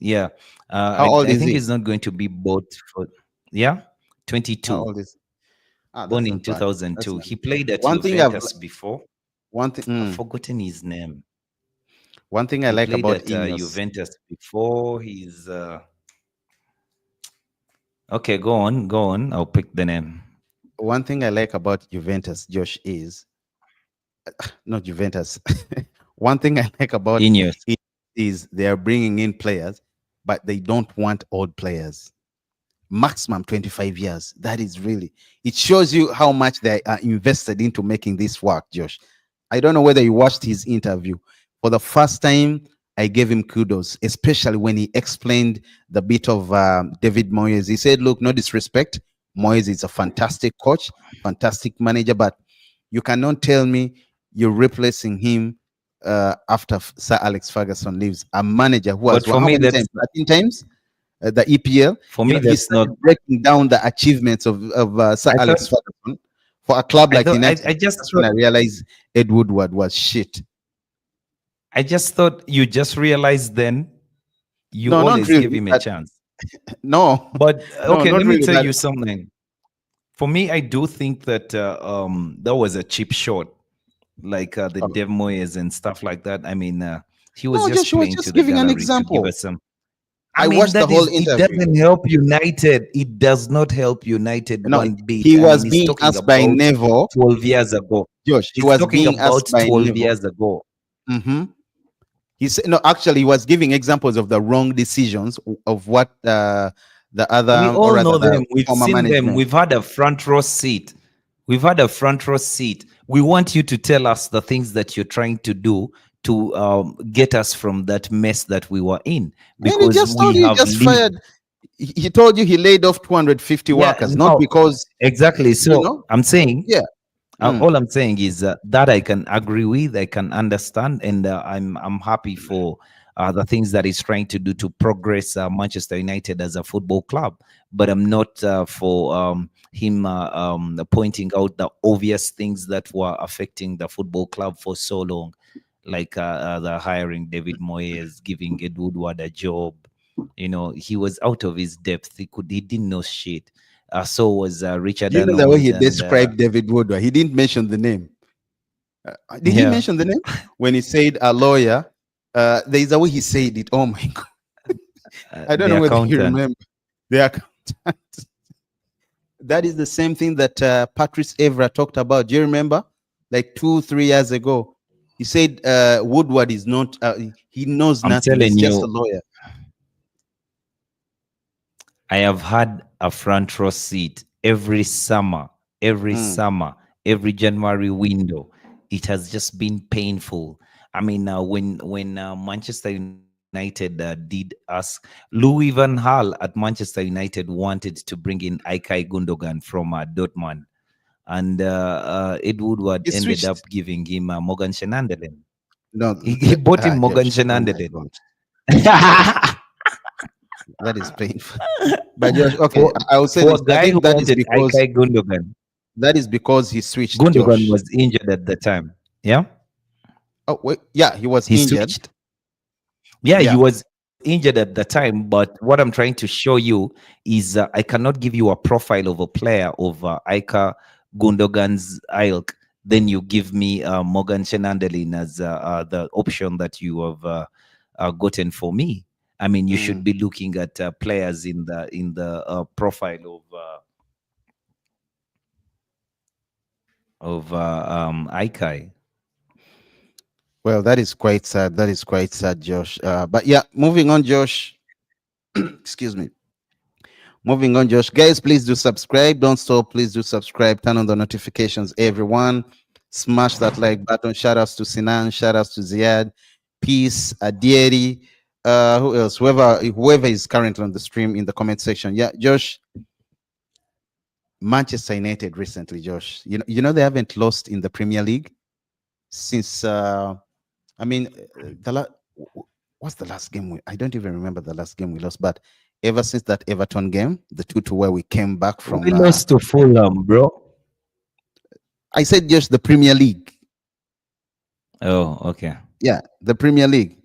Yeah, How old I is think he? he's not going to be bought for. Yeah, How 22, old is? born That's in not bad. That's 2002. not. He played at One thing I've Juventus before. one thing I've mm, forgotten his name. one thing I He like played about at INEOS. Juventus before. He's okay. Go on. I'll pick the name. One thing I like about Juventus, Josh, is not Juventus. One thing I like about Ineos. it is they are bringing in players, but they don't want old players. Maximum 25 years. That is really, it shows you how much they are invested into making this work, Josh. I don't know whether you watched his interview. For the first time, I gave him kudos, especially when he explained the bit of David Moyes. He said, look, no disrespect. Moyes is a fantastic coach, fantastic manager, but you cannot tell me you're replacing him after Sir Alex Ferguson leaves. A manager who has But won for how me, many times? 13 times? The EPL. for me He that's not. started breaking down the achievements of Sir I thought Alex Ferguson For a club I like thought United, I just that's when thought I realized Ed Woodward was shit. I just thought you just realized then you No, not always give really, him a but chance. no, But no, okay, not let me really. tell But you something. For me, I do think that that was a cheap shot, like the oh, Dev Moyes and stuff like that. I mean, he was no, just Joshua was playing to just the giving an gallery to give example. us some. I I mean, watched the that whole is, it interview. doesn't help United. It does not help United No, one bit. he I mean, was he's being talking asked by about Neville, 12 years ago. Josh. He He's was talking being about asked by 12 Neville. years ago. Hmm. He said no. Actually, he was giving examples of the wrong decisions of what the We other, or all rather, know the them. We've former seen them. management. We've had a front row seat. We've had a front row seat. We want you to tell us the things that you're trying to do to get us from that mess that we were in, And he because just told we you he have just lived. fired. He told you he laid off 250 Yeah, workers, not no, because exactly. you So know. I'm saying, Yeah. Mm. all I'm saying is that I can agree with, I can understand, and I'm happy for the things that he's trying to do to progress Manchester United as a football club. But I'm not for him pointing out the obvious things that were affecting the football club for so long, like the hiring David Moyes, giving Ed Woodward a job. You know, he was out of his depth. He didn't know shit. So was Richard You know the way Arnold, he and described David Woodward. He didn't mention the name. Did he yeah, mention the name when he said a lawyer? There is a way he said it. Oh my god! I don't the know whether you accountant. remember. The accountant. That is the same thing that Patrice Evra talked about. Do you remember? Like 2, 3 years ago, he said Woodward is not. He knows I'm nothing. He's telling just a you, lawyer. I have had a front row seat every Mm. summer, every January window. It has just been painful. I mean, when Manchester United did ask Louis van Gaal at Manchester United wanted to bring in Ilkay Gundogan from Dortmund, and Ed Woodward He ended switched. up giving him Morgan Shenandoah. No, He bought him Morgan Josh. Oh my Shenandoah. god, that is painful. But Josh, okay, for I will say for this. a I guy who think that is wanted because Ilkay Gundogan. he switched. Gundogan Josh. was injured at the time. Yeah, Oh wait, yeah, he was he injured. switched. Yeah, he Yeah. was injured at the time. But what I'm trying to show you is I cannot give you a profile of a player of Ilkay Gundogan's ilk. Then you give me Morgan Shenandoah as the option that you have gotten for me. I mean, you should Mm. be looking at players in the profile of Ilkay. Well, that is quite sad. That is quite sad, Josh. But yeah, moving on, Josh. Excuse me. Moving on, Josh. Guys, please do subscribe. Don't stop. Please do subscribe. Turn on the notifications, everyone. Smash that like button. Shout outs to Sinan. Shout outs to Ziad. Peace, Adieri. Who else? Whoever is currently on the stream in the comment section. Yeah, Josh. Manchester United recently, Josh. You know they haven't lost in the Premier League since I mean, what's the last game? I don't even remember the last game we lost, but ever since that Everton game, the 2-2 where we came back We from, lost to Fulham, bro. I said just the Premier League. Oh, okay. Yeah, the Premier League.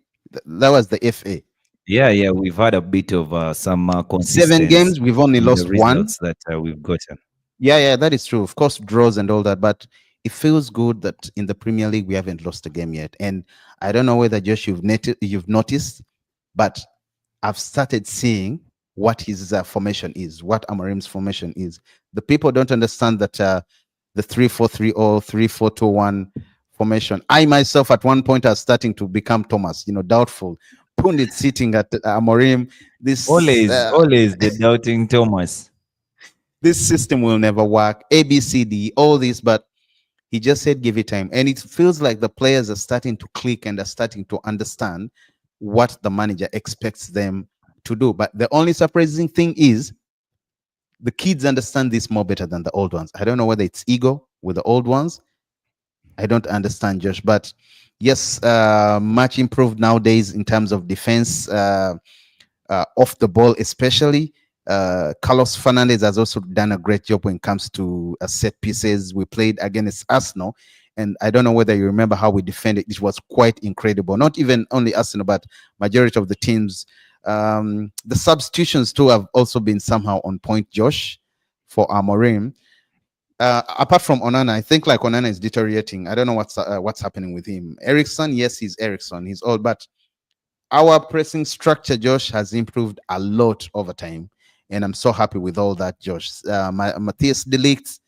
That was the FA. Yeah, yeah, we've had a bit of some 7 games, consistency we've only in the lost one. results that we've gotten. Yeah, yeah, that is true. Of course, draws and all that, but it feels good that in the Premier League we haven't lost a game yet. And I don't know whether Josh you've noticed, but I've started seeing what his formation is, what Amorim's formation is. The people don't understand that the 3-4-3 or 3-4-2-1 formation. I myself, at one point, I was starting to become Thomas, doubtful. Pundit sitting at Amorim. This Always the doubting Thomas. this system will never work. A, B, C, D, all this, but he just said give it time. And it feels like the players are starting to click and are starting to understand what the manager expects them to do. But the only surprising thing is the kids understand this more better than the old ones. I don't know whether it's ego with the old ones. I don't understand, Josh. But yes, much improved nowadays in terms of defense, off the ball, especially. Carlos Fernandez has also done a great job when it comes to set pieces. We played against Arsenal, and I don't know whether you remember how we defended. It was quite incredible. Not even only Arsenal, but majority of the teams. The substitutions too have also been somehow on point, Josh, for Amorim. Apart from Onana, I think like Onana is deteriorating. I don't know what's happening with him. Ericsson, yes, he's Ericsson. He's old, but our pressing structure, Josh, has improved a lot over time, and I'm so happy with all that, Josh. Matthias Delict,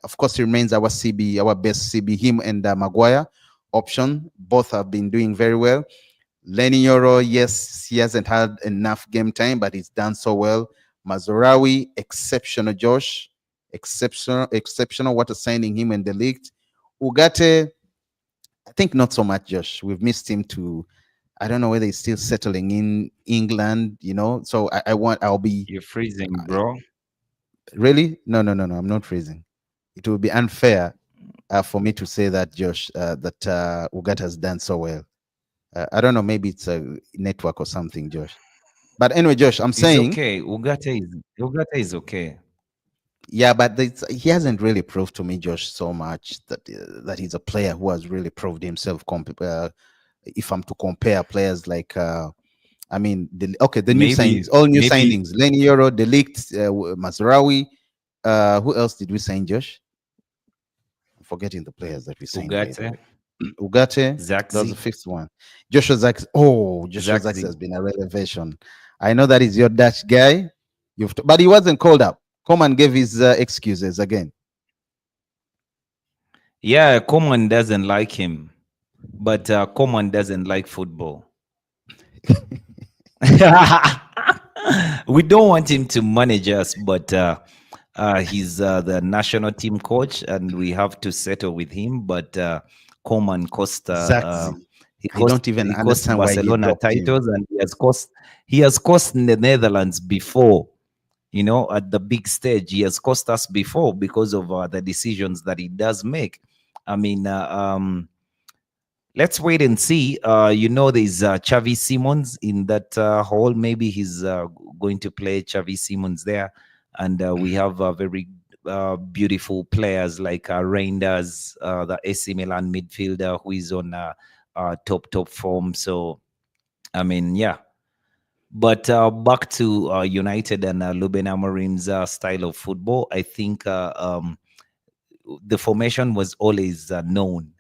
of course, he remains our CB, our best CB. Him and Maguire option both have been doing very well. Lenny Yoro, yes, he hasn't had enough game time, but he's done so well. Mazurawi, exceptional, Josh, exceptional. What a signing him and Delict. Ugate, I think not so much, Josh. We've missed him to. I don't know whether he's still settling in England, So I'll be You're freezing, bro. really, no, no, no, no. I'm not freezing. It will be unfair for me to say that, Josh, that Ugat has done so well. I don't know. Maybe it's a network or something, Josh. But anyway, Josh, I'm It's saying, okay. Ugarte is okay. yeah, but he hasn't really proved to me, Josh, so much that he's a player who has really proved himself. If I'm to compare players like I mean, the new Maybe signings, all new maybe signings: Lenny Yoro, Delict, Masraoui. Who else did we sign, Josh? I'm forgetting the players that we signed, by the Ugarte, way. Ugate, that was the Zaxi, fifth one. Joshua Zax. Oh, Joshua Zax Zaxi. has been a revelation. I know that is your Dutch guy. But he wasn't called up. Coman gave his excuses again. Yeah, Coman doesn't like him, but Coman doesn't like football. We don't want him to manage us, but he's the national team coach, and we have to settle with him. But Coman cost Zaxi. he I cost don't even he cost understand why you Barcelona dropped him. titles, and he has cost the Netherlands before. At the big stage, he has cost us before because of the decisions that he does make. I mean, let's wait and see. There's Xavi Simons in that hole. Maybe he's going to play Xavi Simons there, and we have very beautiful players like Reinders, the AC Milan midfielder, who is on top form. So I mean, yeah. But back to United and Ruben Amorim's style of football, I think the formation was always known.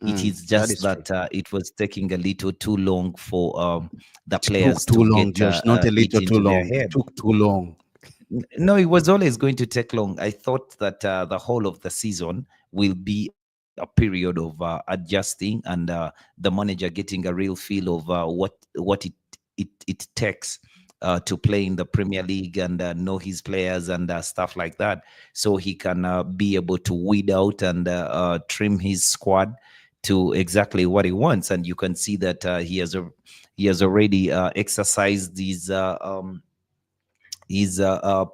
It is That just is true. that it was taking a little too long for the It took players too to long, get Josh. Not a it little too into their long. It head. took too long. No, it was always going to take long. I thought that the whole of the season will be a period of adjusting and the manager getting a real feel of what it takes to play in the Premier League and know his players and stuff like that, so he can be able to weed out and trim his squad to exactly what he wants. And you can see that he has already exercised his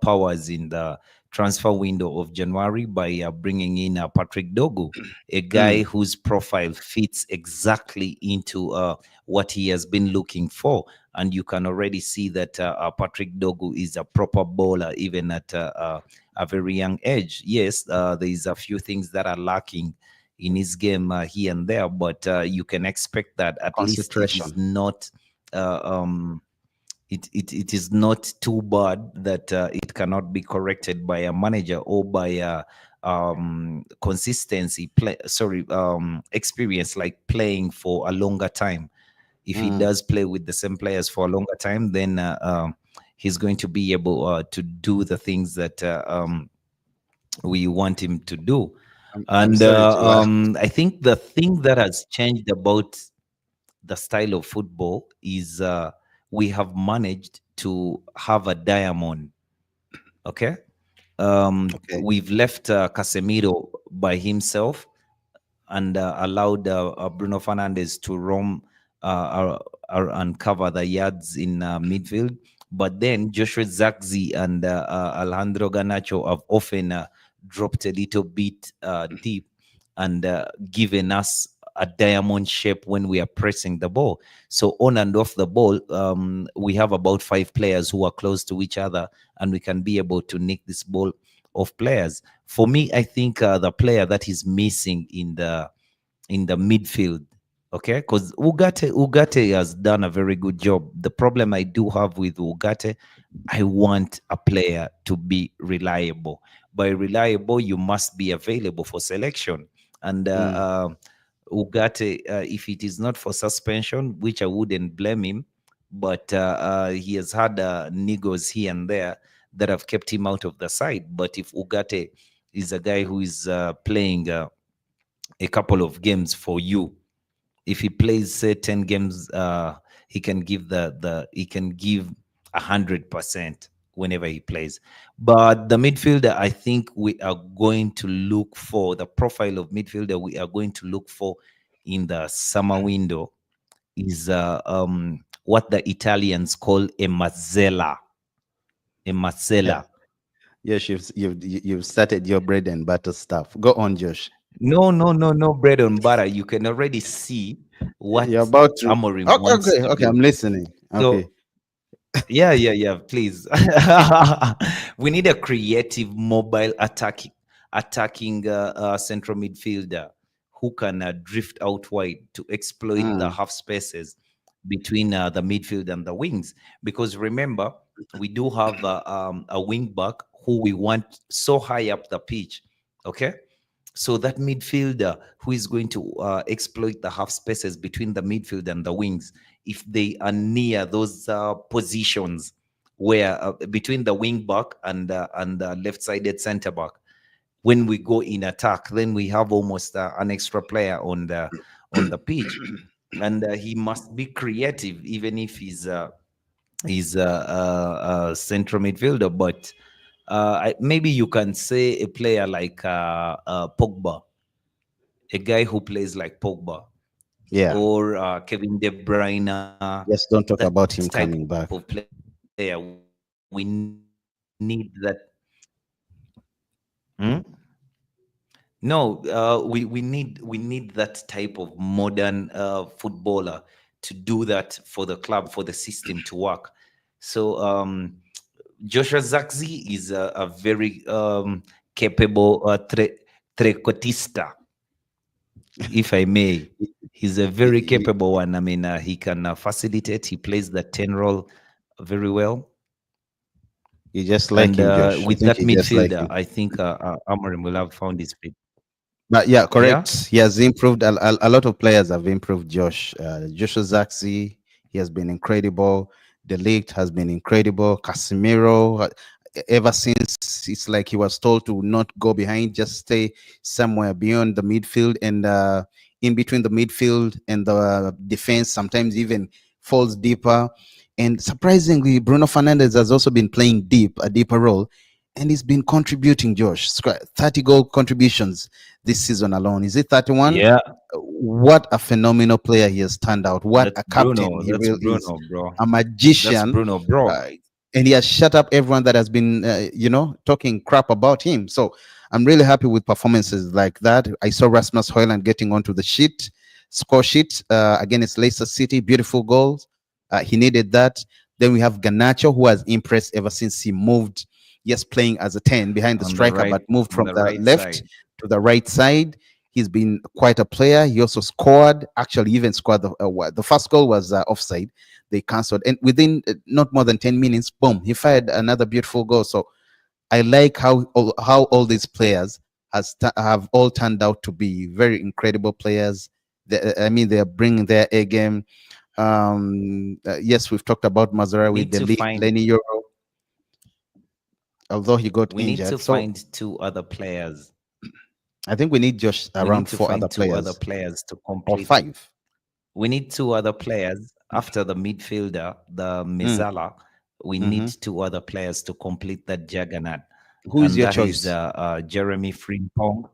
powers in the transfer window of January by bringing in Patrick Dogu, a guy Mm, whose profile fits exactly into what he has been looking for. And you can already see that Patrick Dogu is a proper bowler, even at a very young age. Yes, there is a few things that are lacking in his game here and there, but you can expect that at least it is concentration. not. Uh, um, it is not too bad that it cannot be corrected by a manager or by a experience, like playing for a longer time. If he Mm, does play with the same players for a longer time, then he's going to be able to do the things that we want him to do. I'm And sorry to laugh. I think the thing that has changed about the style of football is we have managed to have a diamond. Okay, Okay. we've left Casemiro by himself and allowed Bruno Fernandes to roam and cover the yards in midfield. But then Joshua Zagzi and Alejandro Garnacho have often dropped a little bit deep and given us a diamond shape when we are pressing the ball. So on and off the ball, we have about 5 players who are close to each other, and we can be able to nick this ball of players. For me, I think the player that is missing in the midfield, okay, because Ugarte has done a very good job. The problem I do have with Ugarte, I want a player to be reliable. By reliable, you must be available for selection. And Mm. Ugarte, if it is not for suspension, which I wouldn't blame him, but he has had niggles here and there that have kept him out of the side. But if Ugarte is a guy who is playing a couple of games for you, if he plays say 10 games, he can give he can give 100% whenever he plays. But the midfielder, I think we are going to look for the profile of midfielder we are going to look for in the summer window is what the Italians call a mazzella. A Yeah. mazzella. Yes, you've started your bread and butter stuff. Go on, Josh. No, no, no, no bread and butter. You can already see You're what about to. Amorim Okay, wants okay, to okay. do. I'm listening. So Okay. yeah, yeah, yeah. Please, we need a creative, mobile, attacking central midfielder who can drift out wide to exploit the Mm. half spaces between the midfield and the wings. Because remember, we do have a wing back who we want so high up the pitch. Okay, so that midfielder who is going to exploit the half spaces between the midfield and the wings, if they are near those positions where between the wing back and the left-sided center back, when we go in attack, then we have almost an extra player on the pitch, and he must be creative, even if he's a central midfielder. But maybe you can say a player like Pogba, a guy who plays like Pogba Yeah. or Kevin De Bruyne, Just don't that talk about type him of coming player. back. We need that. Hmm? No, we need that type of modern footballer to do that for the club, for the system to work. So Joshua Zaxi is a very capable trecotista, if I may. He's a very You, capable one. I mean, he can facilitate. He plays the 10 role very well. you just like And him, Josh. I with think that you just like midfielder, him. I think Amorim will have found his feet. But yeah, Yeah. correct. He has improved. A lot of players have improved. Joshua Zaxi, he has been incredible. The Ligt has been incredible. Casemiro, ever since it's like he was told to not go behind, just stay somewhere beyond the midfield and in between the midfield and the defense. Sometimes even falls deeper. And surprisingly, Bruno Fernandes has also been playing a deeper role, and he's been contributing. 30 goal contributions this season alone. Is it 31? Yeah. What a phenomenal player he has turned out. What That's a captain Bruno. he That's really is. Bruno, bro. A That's magician. Bruno, bro. Uh, and he has shut up everyone that has been, talking crap about him. So I'm really happy with performances like that. I saw Rasmus Hoyland getting onto the score sheet. Again, it's Leicester City. Beautiful goals. He needed that. Then we have Ganacho, who has impressed ever since he moved. Yes, playing as a 10 behind the striker, but moved On from the the right left side. to the right side. He's been quite a player. He also scored. Actually, even scored the first goal was offside. They cancelled, and within not more than 10 minutes, boom, he fired another beautiful goal. So I like how all these players have all turned out to be very incredible players. I mean, they are bringing their A game. Yes, we've talked about We Mazarawi, need the to league, find. Lenny Euro, although he got We need to injured. So find 2 other players. I think we need just We need around to four other find two other players players to or complete. five. We need 2 other players after the midfielder, the Mm, Mezala. We need mhm. 2 other players to complete that juggernaut, Who is and your that is choice? Jeremy Frimpong.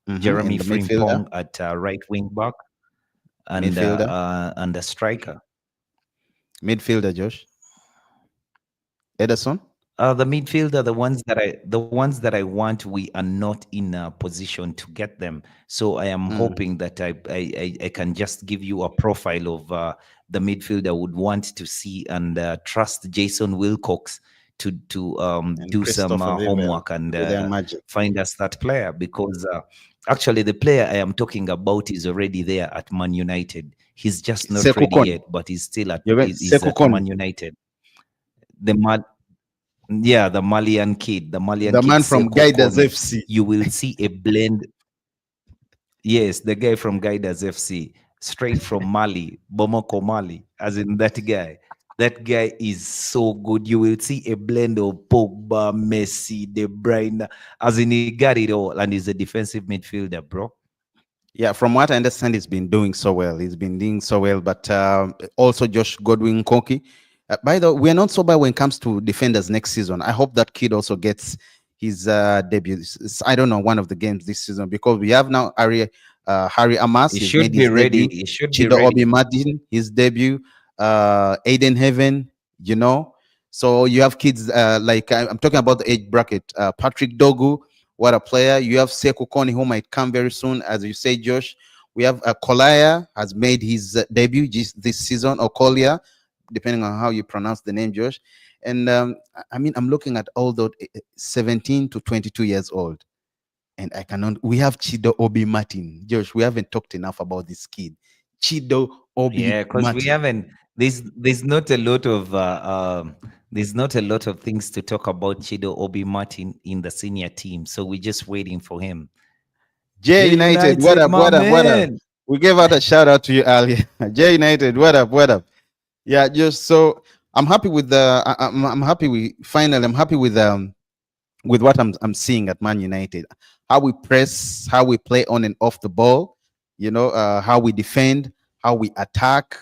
And Jeremy the midfielder, Frimpong at right wing back, midfielder, and the striker. midfielder, Josh Ederson. The midfielder, the ones that I want, we are not in a position to get them. So I am Mm, hoping that I can just give you a profile of the midfielder I would want to see, and trust Jason Wilcox to and do some Christopher Vivel homework and with their magic. find us that player, because actually the player I am talking about is already there at Man United. He's just not Sekou ready Kone. yet, but he's still at You went is Sekou at Kone, Man United. The man, yeah, the Malian the kid man from Sekou Guiders Kone. FC. You will see a blend. Yes, the guy from Guiders FC, straight from Mali, Bomoko Mali, as in that guy. That guy is so good. You will see a blend of Pogba, Messi, De Bruyne, as in he got it all, and he's a defensive midfielder, bro. Yeah, from what I understand, he's been doing so well. He's been doing so well, but also Josh Godwin Koki. By the way, we are not so bad when it comes to defenders next season. I hope that kid also gets his debut. I don't know, one of the games this season, because we have now Harry Amas. He He's made should his be ready. debut. He should be Chido ready. Obi Martin, his debut. Aiden Heaven, you know. So you have kids like I'm talking about the age bracket. Patrick Dogu, what a player. You have Sekou Kone, who might come very soon, as you say, Josh. We have Kolaya has made his debut this season, or Kolia, depending on how you pronounce the name, Josh. And I mean, I'm looking at all those 17 to 22 years old, and I cannot. We have Chido Obi Martin, Josh. We haven't talked enough about this kid, Chido Obi Yeah, because we Martin. haven't. There's not a lot of there's not a lot of things to talk about Chido Obi Martin in the senior team, so we're just waiting for him. J J United, what United, up? my What up? What up? man. We gave out a shout out to you earlier. J United, what up? What up? Yeah, just so I'm happy with the. I'm happy we finally. I'm happy with what I'm seeing at Man United. How we press, how we play on and off the ball. You know, how we defend, how we attack.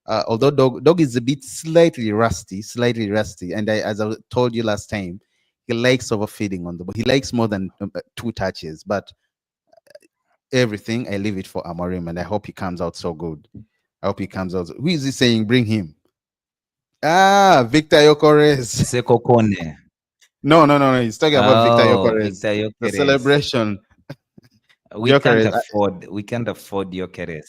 Although dog is a bit slightly rusty, and as I told you last time, he likes overfeeding on the ball. He likes more than two touches, but everything I leave it for Amorim, and I hope he comes out so good. I hope he comes out. Who is he saying? Bring him. Ah, Victor Yokores. Seko Kone. No, no, no, no. He's talking about Victor Oh, Yokores. Victor The Yokeres. celebration. We can't Gyökeres. afford. We can't afford Yokeres.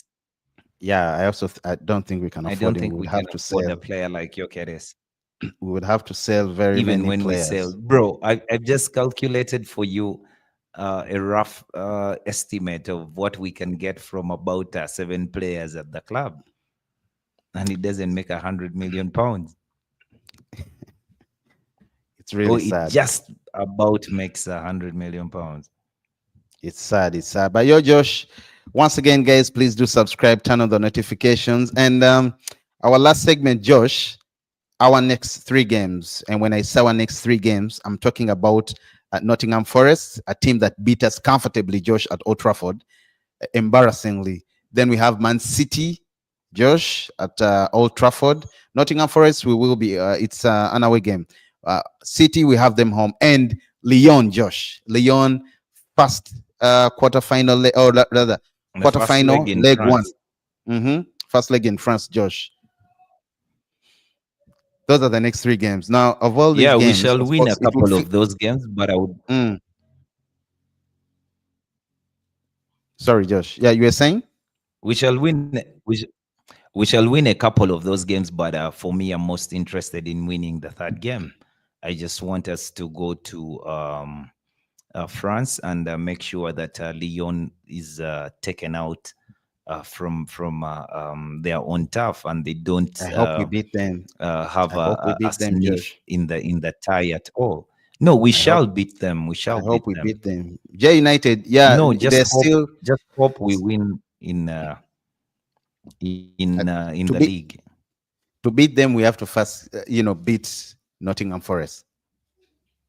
Yeah, I also I don't think we can I afford don't him. We think would we can have to afford a sell. player like Yokeres. We would have to sell very Even many when we sell, players. bro, I've just calculated for you a rough estimate of what we can get from about 7 players at the club, and it doesn't make 100 million pounds. It's really Oh, it sad. just about makes 100 million pounds. It's sad. It's sad. But yo, Josh, once again, guys, please do subscribe, turn on the notifications, and our last segment, Josh. Our next three games. And when I say our next three games, I'm talking about Nottingham Forest, a team that beat us comfortably, Josh, at Old Trafford, embarrassingly. Then we have Man City, Josh, at Old Trafford. Nottingham Forest, we will be, it's an away game. City, we have them home. And Lyon, Josh. Lyon, first quarterfinal, or rather, And the first leg quarterfinal, in leg one. France. First leg in France, Josh. Those are the next three games. Now, of all these Yeah, we games, shall of win a course, it would couple fit. of those games, but I would. Sorry, Josh. Yeah, you were saying? We shall win. We shall win a couple of those games, but for me, I'm most interested in winning the third game. I just want us to go to France and make sure that Lyon is taken out from their own turf, and they don't I hope we beat them. have I hope we a beat them, sniff Josh. in the tie at all. No, we I hope shall beat them. We I shall beat hope we them. beat them. J United, yeah, No, they're still just hope we win in the to league. beat them. We have to first, beat Nottingham Forest.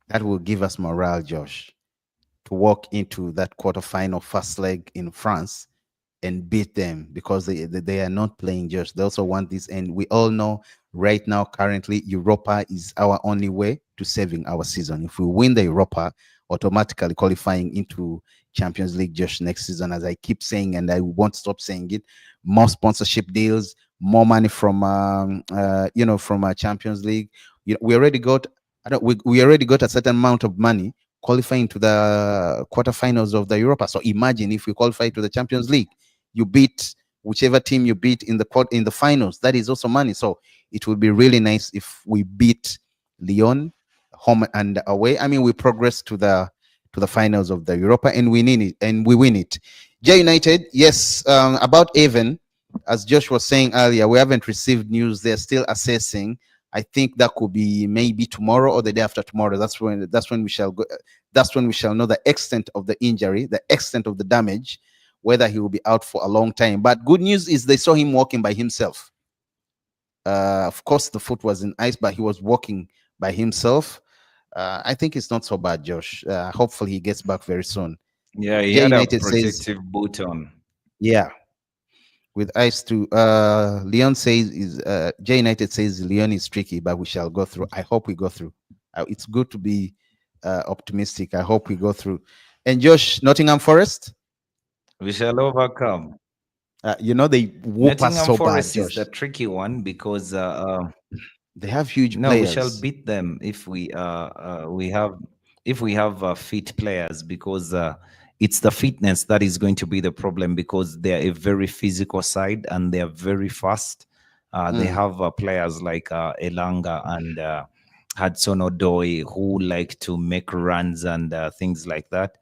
That will give us morale, Josh, to walk into that quarterfinal first leg in France and beat them, because they are not playing just. They also want this, and we all know right now, currently, Europa is our only way to saving our season. If we win the Europa, automatically qualifying into Champions League just next season, as I keep saying, and I won't stop saying it. More sponsorship deals, more money from from our Champions League. We already got I don't. We already got a certain amount of money qualifying to the quarterfinals of the Europa. So imagine if we qualify to the Champions League, you beat whichever team you beat in the in the finals. That is also money. So it would be really nice if we beat Lyon home and away. I mean, we progress to the finals of the Europa and we win it and we win it. J United, yes. About Avon, as Josh was saying earlier, we haven't received news. They're still assessing. I think that could be maybe tomorrow or the day after tomorrow. That's when we shall go. That's when we shall know the extent of the injury, the extent of the damage, whether he will be out for a long time. But good news is they saw him walking by himself. Of course, the foot was in ice, but he was walking by himself. I think it's not so bad, Josh. Hopefully, he gets back very soon. Yeah, he J had a United says, protective boot on. yeah, with ice too. Leon says is J United says Leon is tricky, but we shall go through. I hope we go through. It's good to be optimistic. I hope we go through. And Josh, Nottingham Forest, We shall overcome. they whoop us Nottingham so bad, Forest is the Josh. tricky one because They have huge no, we shall players. beat them if we have fit players because it's the fitness that is going to be the problem because they're a very physical side and they're very fast. They Mm. have players like Elanga and Hudson Odoi who like to make runs and things like that.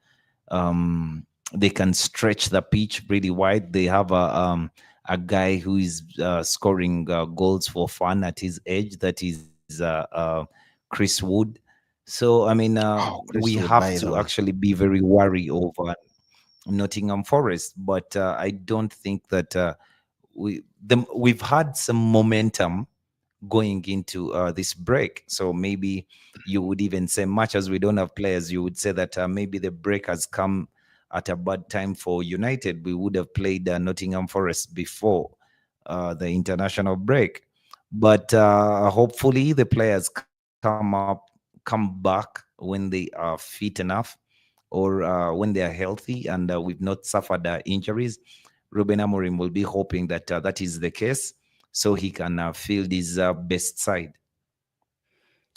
They can stretch the pitch really wide. They have a guy who is scoring goals for fun at his age. That is Chris Wood. So I mean, Oh, we Chris Wood, have by the to way. actually be very wary over Nottingham Forest. But I don't think that we've had some momentum going into this break. So maybe you would even say, much as we don't have players, you would say that maybe the break has come at a bad time for United. We would have played Nottingham Forest before the international break. But hopefully the players come back when they are fit enough or when they are healthy and we've not suffered injuries. Ruben Amorim will be hoping that that is the case so he can field his best side.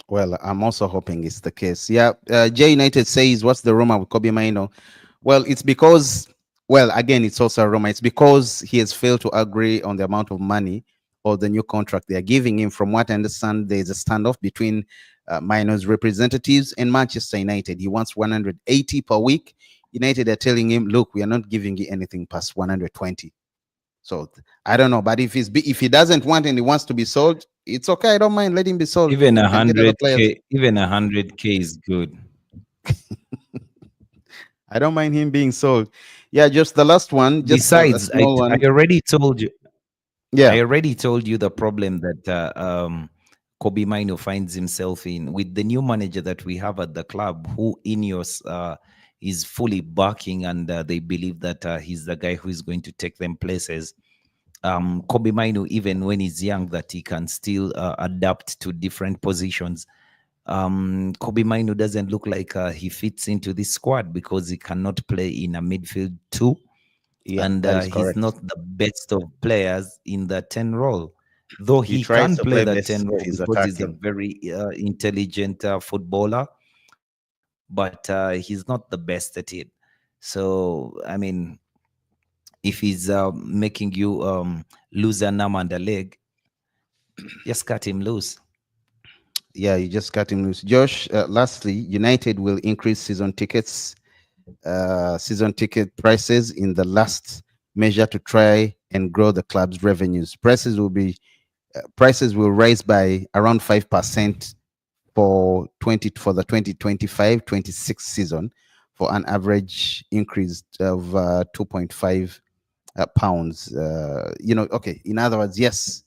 Well, I'm also hoping it's the case. Yeah, J United says, "What's the rumor with Kobe Maino?" Well, it's because, well, again, it's also a rumor. It's because he has failed to agree on the amount of money or the new contract they are giving him. From what I understand, there is a standoff between Maino's representatives and Manchester United. He wants 180 per week. United are telling him, "Look, we are not giving you anything past 120." So I don't know, but if he doesn't want and he wants to be sold, it's okay. I don't mind. Let him be sold. Even We a can get other hundred players. k, even 100K is good. I don't mind him being sold. Yeah, just the last one, just a Besides, small I one. already told you. Yeah, I already told you the problem that Kobe Mino finds himself in with the new manager that we have at the club, who INEOS is fully backing, and they believe that he's the guy who is going to take them places. Kobe Mino, even when he's young, that he can still adapt to different positions. Kobe Mino doesn't look like he fits into this squad because he cannot play in a midfield too, yeah, and that is he's correct. not the best of players in the 10 role, though He he tries can to play play the best 10 if role he's because he's a attacking. very intelligent footballer, but he's not the best at it. So I mean, if he's making you lose an arm and a leg, just cut him loose. Yeah, you just cut him loose. Josh, lastly, United will increase season ticket prices in the last measure to try and grow the club's revenues. Prices will rise by around 5% for the 2025-26 season, for an average increase of 2.5 pounds. Okay. In other words, yes,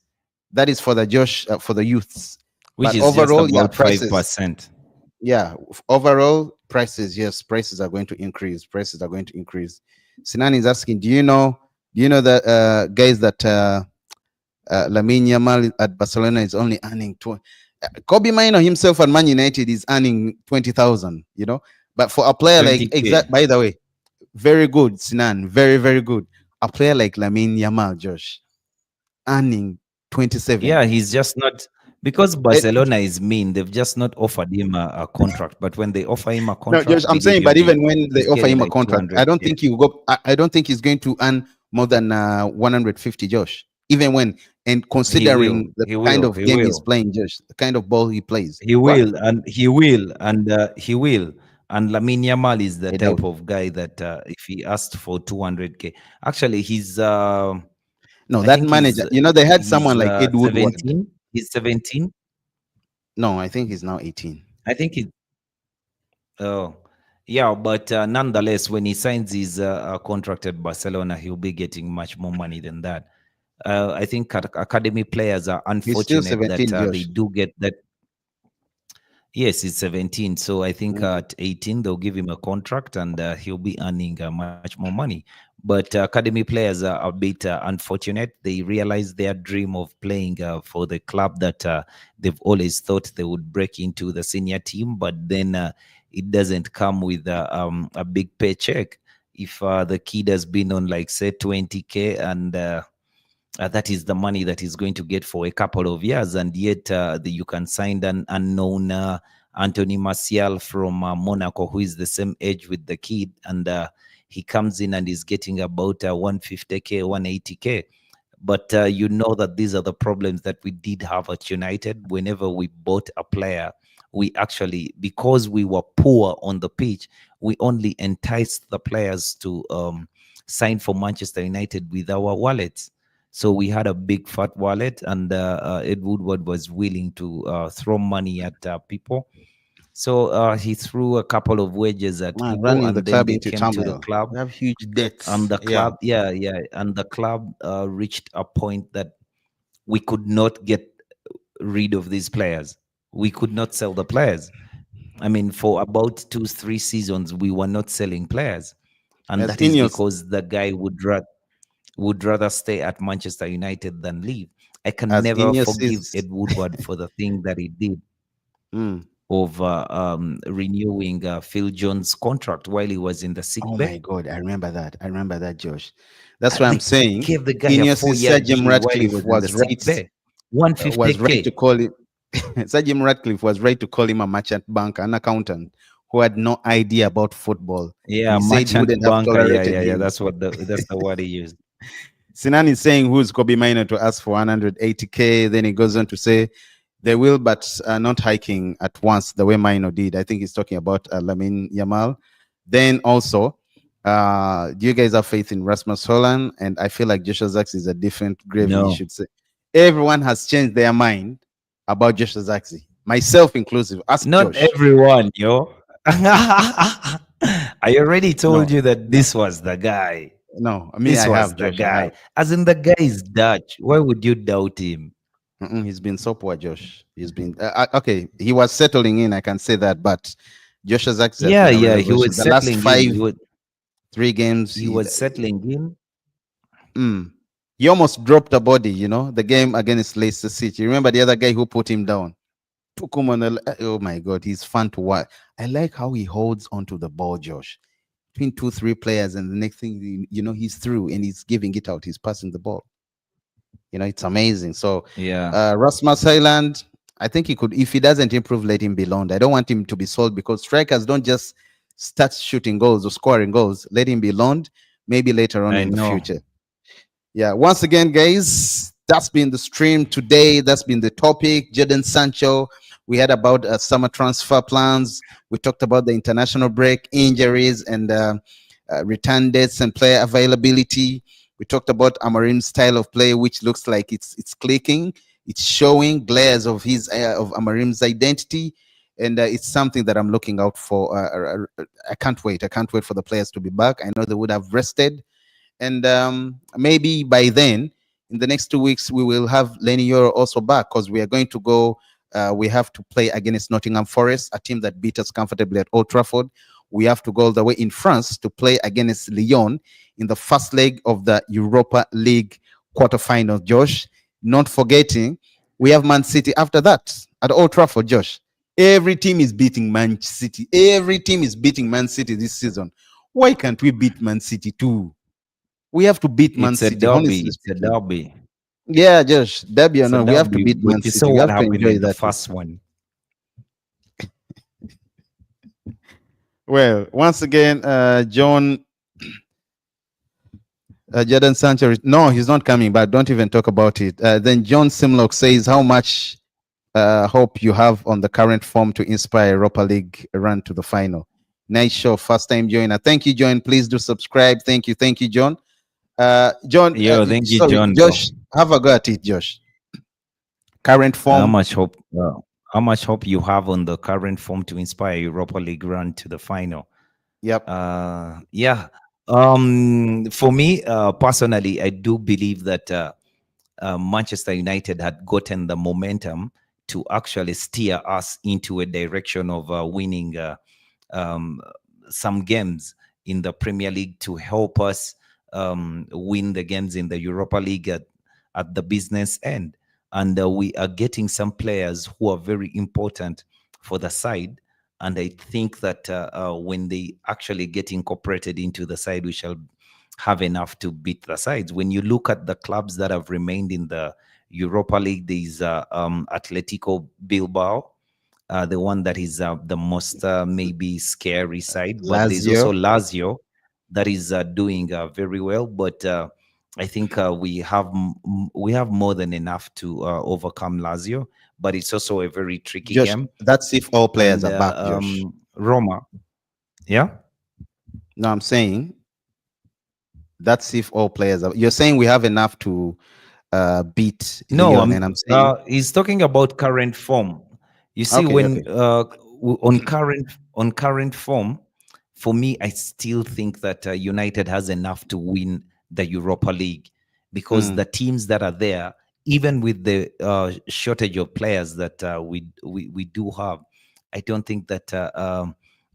that is for the Josh for the youths. Which But is just overall, yeah, about prices. 5%. Yeah, overall prices. Yes, prices are going to increase. Prices are going to increase. Sinan is asking, do you know that guys that Lamine Yamal at Barcelona is only earning 20. Kobe Mino himself at Man United is earning 20,000. But for a player like 20K. By the way, very good, Sinan, very very good. A player like Lamine Yamal, Josh, earning 27. Yeah, he's just not. Because Eh, Barcelona is mean, they've just not offered him a contract. But when they offer him a no, contract, Josh, they I'm give saying, him but big. even when they He's offer getting him a like contract, I don't 200K. think he will go. I don't think he's going to earn more than 150, Josh. Even when, and He will. considering the He kind will. of He game he's will. playing, Josh, the kind of ball he plays. He What? will, and he will, and he will. And Lamine Yamal is the I doubt type it. of guy that if he asked for 200K, actually, No, I that think manager. You know, they had someone he's like Ed Woodward. 17. He's 17. No, I think he's now 18. I think he. Oh, yeah, but nonetheless, when he signs his contract at Barcelona, he'll be getting much more money than that. I think academy players are He's still unfortunate that 17, they Josh. do get that. Yes, he's 17. So I think Mm. at 18, they'll give him a contract and he'll be earning much more money. But academy players are a bit unfortunate. They realize their dream of playing for the club that they've always thought they would break into the senior team, but then it doesn't come with a big paycheck. If the kid has been on, like, say, 20K, and that is the money that he's going to get for a couple of years, and yet you can sign an unknown Anthony Martial from Monaco, who is the same age with the kid, and he comes in and is getting about 150K, 180K. But you know that these are the problems that we did have at United. Whenever we bought a player, we actually, because we were poor on the pitch, we only enticed the players to sign for Manchester United with our wallets. So we had a big fat wallet, and Ed Woodward was willing to throw money at people. So he threw a couple of wages at Man, people, running the and then club they into came to the turmoil. club. We have huge And debts. the Yeah. club, yeah, yeah, and the club reached a point that we could not get rid of these players. We could not sell the players. I mean, for about 2, 3 seasons, we were not selling players, and As that is INEOS, because the guy would rather stay at Manchester United than leave. I can as never INEOS forgive is. Ed Woodward for the thing that he did Mm. of renewing Phil Jones' contract while he was in the sick Oh bay. my God, I remember that. I remember that, Josh. That's why I'm They saying gave the guy a INEOS's 4 year Sir Jim deal while he Ratcliffe was in the was sick right. bay. Was right to 150K. call it. Sir Jim Ratcliffe was right to call him a merchant banker, an accountant who had no idea about football, and Yeah, he said he merchant wouldn't have banker. Yeah, tolerated yeah, yeah. him. That's the word he used. Sinan is saying who's Kobe Minor to ask for 180K. Then he goes on to say they will, but not hiking at once the way Minor did. I think he's talking about Lamin Yamal. Then also, do you guys have faith in Rasmus Holland? And I feel like Joshua Zaks is a different gravy, you No, should say. Everyone has changed their mind about Joshua Zaxi, myself inclusive. Ask not Josh. everyone, yo. I already told No, you that no, this was the guy. no. I mean, This I was have the Josh. I guy. have. As in, the guy is Dutch. Why would you doubt him? He's been so poor, Josh. He's been okay. He was settling in, I can say that, but Josh Zaks has Yeah, been a yeah. He revelation. was The last settling in. five, 3 games, He was settling in. he almost dropped a body. The game against Leicester City. Remember the other guy who put him down? Took him on the. Oh my God, he's fun to watch. I like how he holds onto the ball, Josh. Between 2, 3 players, and the next thing he's through and he's giving it out. He's passing the ball. It's amazing. So, Yeah. Rasmus Highland, I think he could, if he doesn't improve, let him be loaned. I don't want him to be sold because strikers don't just start shooting goals or scoring goals. Let him be loaned, maybe later on I in the know. future. Yeah, once again, guys, that's been the stream today. That's been the topic. Jadon Sancho. We had about summer transfer plans. We talked about the international break, injuries, and return dates and player availability. We talked about Amarim's style of play, which looks like it's clicking. It's showing glares of of Amarim's identity, and it's something that I'm looking out for. I can't wait. I can't wait for the players to be back. I know they would have rested, and maybe by then, in the next 2 weeks, we will have Lenny Yoro also back because we are going to go. We have to play against Nottingham Forest, a team that beat us comfortably at Old Trafford. We have to go all the way in France to play against Lyon in the first leg of the Europa League quarterfinal, Josh. Not forgetting, we have Man City after that at Old Trafford, Josh. Every team is beating Man City. Every team is beating Man City this season. Why can't we beat Man City too? We have to beat Man It's a City, honestly derby. It's a speaking. derby. Yeah, Josh, Derby or So no, we that have would to be, beat but Man you City. saw We what have to happened enjoy in the that too. first one. Well, once again, John Jadon Sancho. No, he's not coming back. Don't even talk about it. Then John Simlock says, "How much hope you have on the current form to inspire Europa League run to the final?" Nice show, first time joiner. Thank you, John. Please do subscribe. Thank you, John. John, Yo, thank you, sorry, John, bro. Josh. Have a go at it, Josh. Current How form. much hope? How much hope you have on the current form to inspire Europa League run to the final? Yep. Yeah. For me personally, I do believe that Manchester United had gotten the momentum to actually steer us into a direction of winning um, some games in the Premier League to help us win the games in the Europa League at the business end. And we are getting some players who are very important for the side. And I think that when they actually get incorporated into the side, we shall have enough to beat the sides. When you look at the clubs that have remained in the Europa League, there's Atletico Bilbao, the one that is the most maybe scary side, but there's also Lazio. Lazio that is doing very well. But I think we have more than enough to overcome Lazio. But it's also a very tricky Josh, game. that's if all players And are back, Josh. Roma, yeah. No, I'm saying that's if all players are. You're saying we have enough to beat No, Leon, and I'm saying he's talking about current form. You see, okay, when okay. on current form, for me, I still think that United has enough to win the Europa League because Mm. the teams that are there, even with the shortage of players that we do have, I don't think that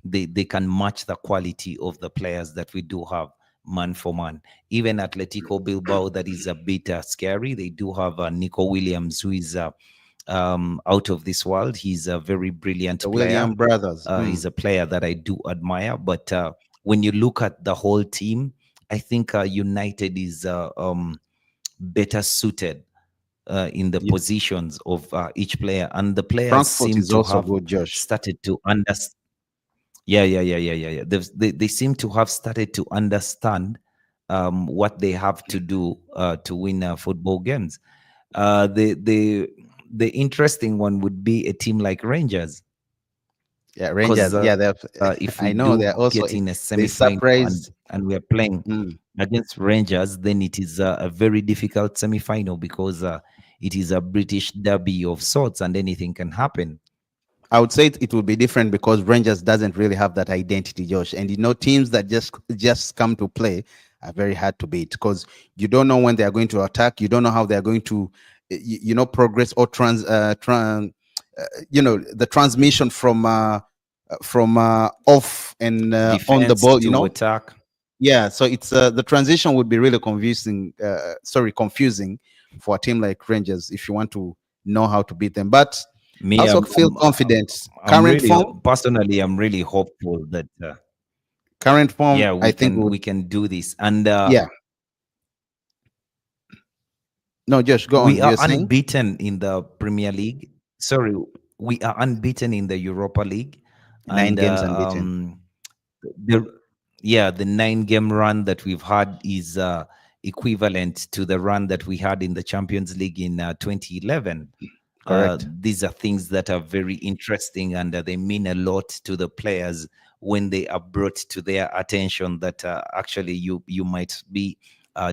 they can match the quality of the players that we do have man for man. Even Atletico Bilbao, that is a bit scary. They do have Nico Williams, who is out of this world. He's a very The brilliant player. William brothers. Mm. He's a player that I do admire. But when you look at the whole team, I think United is better suited in the Ye- positions of each player, and the players Frankfurt seem is to also have good, Josh. started to understand. Yeah. They seem to have started to understand what they have to do to win football games. The interesting one would be a team like Rangers, Yeah, because Rangers. Yeah, if we I know do they're also get in a they semi-final surprised. and we are playing Mm. against Rangers, then it is a very difficult semi-final because it is a British derby of sorts, and anything can happen. I would say it would be different because Rangers doesn't really have that identity, Josh. And teams that just come to play are very hard to beat because you don't know when they are going to attack. You don't know how they are going to, progress or the transmission from off and on the Defense ball. to attack. Yeah. So it's the transition would be really confusing. Confusing for a team like Rangers if you want to know how to beat them. But I Me, also feel confident. I'm Current really form, personally, I'm really hopeful that current form. yeah, I think would. we can do this. And Yeah. No, just go we on. are You're saying unbeaten in the Premier League. Sorry, we are unbeaten in the Europa League, nine and games unbeaten. the the 9 game run that we've had is equivalent to the run that we had in the Champions League in 2011. Correct. These are things that are very interesting, and they mean a lot to the players when they are brought to their attention that actually you might be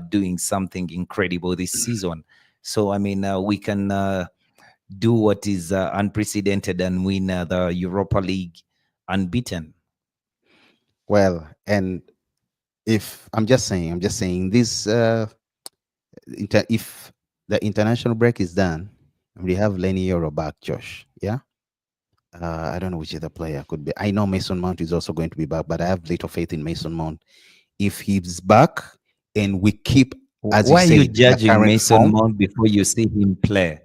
doing something incredible this season. So I mean, we can do what is unprecedented and win the Europa League unbeaten. Well, and if I'm just saying this. If the international break is done, we have Lenny Euro back, Josh. Yeah. I don't know which other player could be. I know Mason Mount is also going to be back, but I have little faith in Mason Mount. If he's back and we keep, as you Why are you said, the judging current Mason form, Mount before you see him play?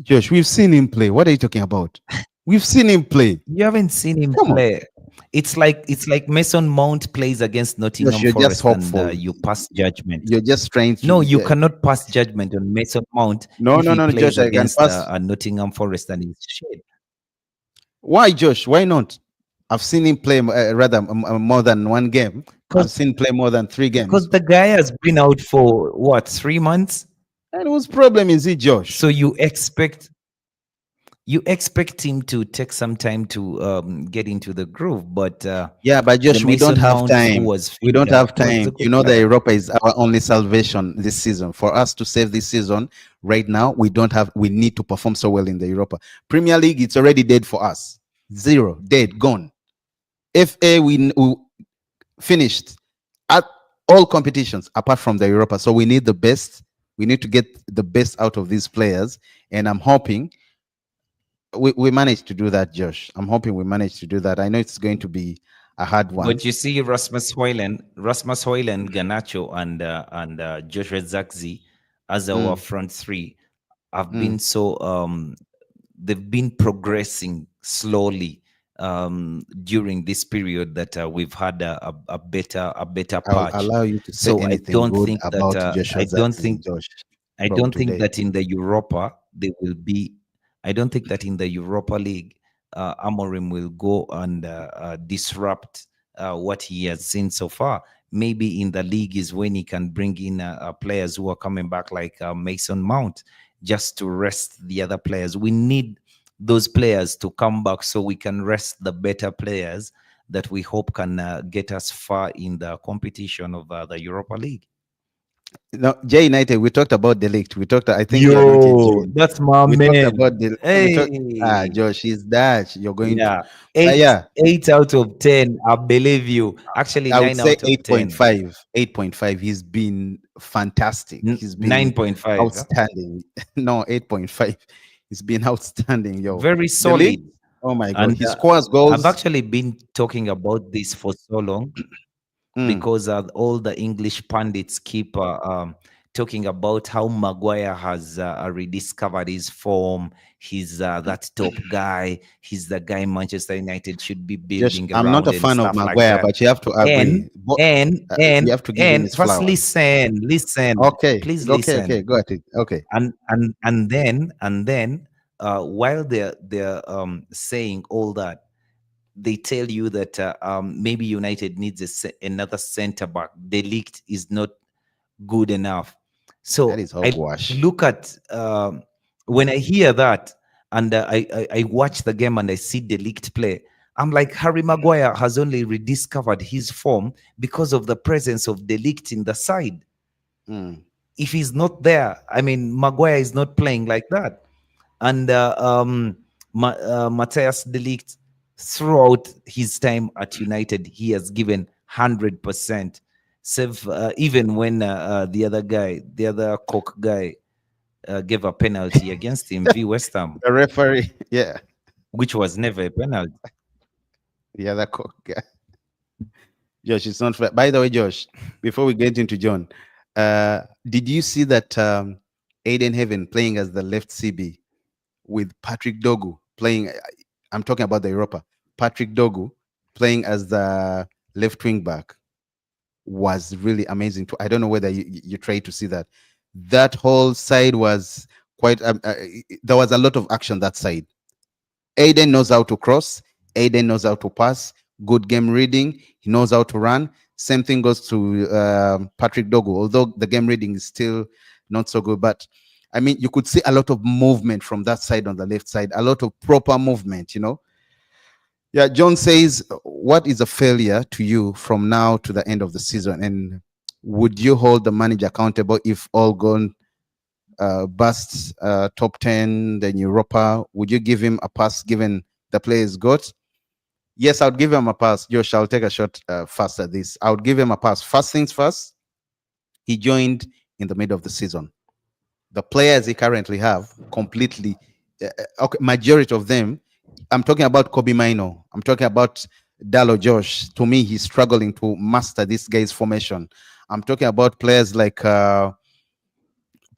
Josh, we've seen him play. What are you talking about? We've seen him play. You haven't seen him Come on. play. It's like Mason Mount plays against Josh, Nottingham you're just Forest and hopeful. you pass judgment. You're just trying No, to. you cannot pass judgment on Mason Mount No, if no, he no, plays Josh. I can against pass. Nottingham Forest and he's shit. Why, Josh? Why not? I've seen him play rather more than one game. I've Because seen play more than three games. the guy has been out for what, 3 months? And whose problem is it, Josh? So you expect him to take some time to get into the groove, but Yeah, but the Josh, we don't Mason have Mount who time. was We fit don't have was a time. good You know that player. Europa is our only salvation this season. For us to save this season, right now, we don't have. We need to perform so well in the Europa Premier League. It's already dead for us. Zero, dead, gone. FA, we finished at all competitions apart from the Europa. So we need the best. We need to get the best out of these players, and I'm hoping we managed to do that, Josh. I'm hoping we managed to do that. I know it's going to be a hard one. But you see, Rasmus Hoyland, Ganacho, and Joshua Zirkzee as our Mm, front three have mm. been they've been progressing slowly during this period that we've had a better I'll patch. allow you to say So anything good about Joshua Zirkzee, Josh, I from don't think today. that in the Europa they will be. I don't think that in the Europa League, Amorim will go and disrupt what he has seen so far. Maybe in the league is when he can bring in players who are coming back, like Mason Mount, just to rest the other players. We need those players to come back so we can rest the better players that we hope can get us far in the competition of the Europa League. No, J United, we talked about Delict. We talked, I think you are going to Yo, join. that's my We talked man. about the, we talked, Hey, Josh, is that you're going to, yeah, eight yeah, eight out of 10. I believe you. Actually, I would nine say out of 10. 8.5. 8.5. He's been fantastic. He's been 9.5. Huh? outstanding. No, 8.5. He's been outstanding, yo. Very Delict, solid. oh my God. And He scores I've goals. actually been talking about this for so long Mm, because all the English pundits keep talking about how Maguire has rediscovered his form. He's that top guy. He's the guy Manchester United should be Josh, building I'm not around a and fan of stuff like Maguire, that. but you have to And agree. and You and have to give him and his first flowers. listen, Okay, please okay, listen. okay. Go at it. Okay. And then while they're saying all that, they tell you that maybe United needs another center back. The leaked is not good enough. That So is I hogwash. look at when I hear that, and I watch the game and I see the leaked play. I'm like, Harry Maguire has only rediscovered his form because of the presence of the leaked in the side. Mm. If he's not there, I mean, Maguire is not playing like that. And Matthias de Ligt, throughout his time at United, he has given 100%. Save even when the other Coke guy, gave a penalty against him v West Ham, The referee, yeah, which was never a penalty. the other cock guy. Josh, it's not fair. By the way, Josh, before we get into John, did you see that Aiden Heaven playing as the left CB with Patrick Dogu playing? I'm talking about the Europa. Patrick Dogu playing as the left wing back was really amazing. I don't know whether you tried to see that. That whole side was quite. There was a lot of action that side. Aiden knows how to cross. Aiden knows how to pass. Good game reading. He knows how to run. Same thing goes to Patrick Dogu, although the game reading is still not so good. But I mean, you could see a lot of movement from that side on the left side, a lot of proper movement, you know. Yeah, John says, what is a failure to you from now to the end of the season? And would you hold the manager accountable if all gone bust, top 10, then Europa? Would you give him a pass given the players got? Yes, I would give him a pass. Josh, I'll take a shot first at this. I would give him a pass. First things first, he joined in the middle of the season. The players he currently have completely, okay, majority of them, I'm talking about Kobe Mino. I'm talking about Dalo Josh. To me, he's struggling to master this guy's formation. I'm talking about players like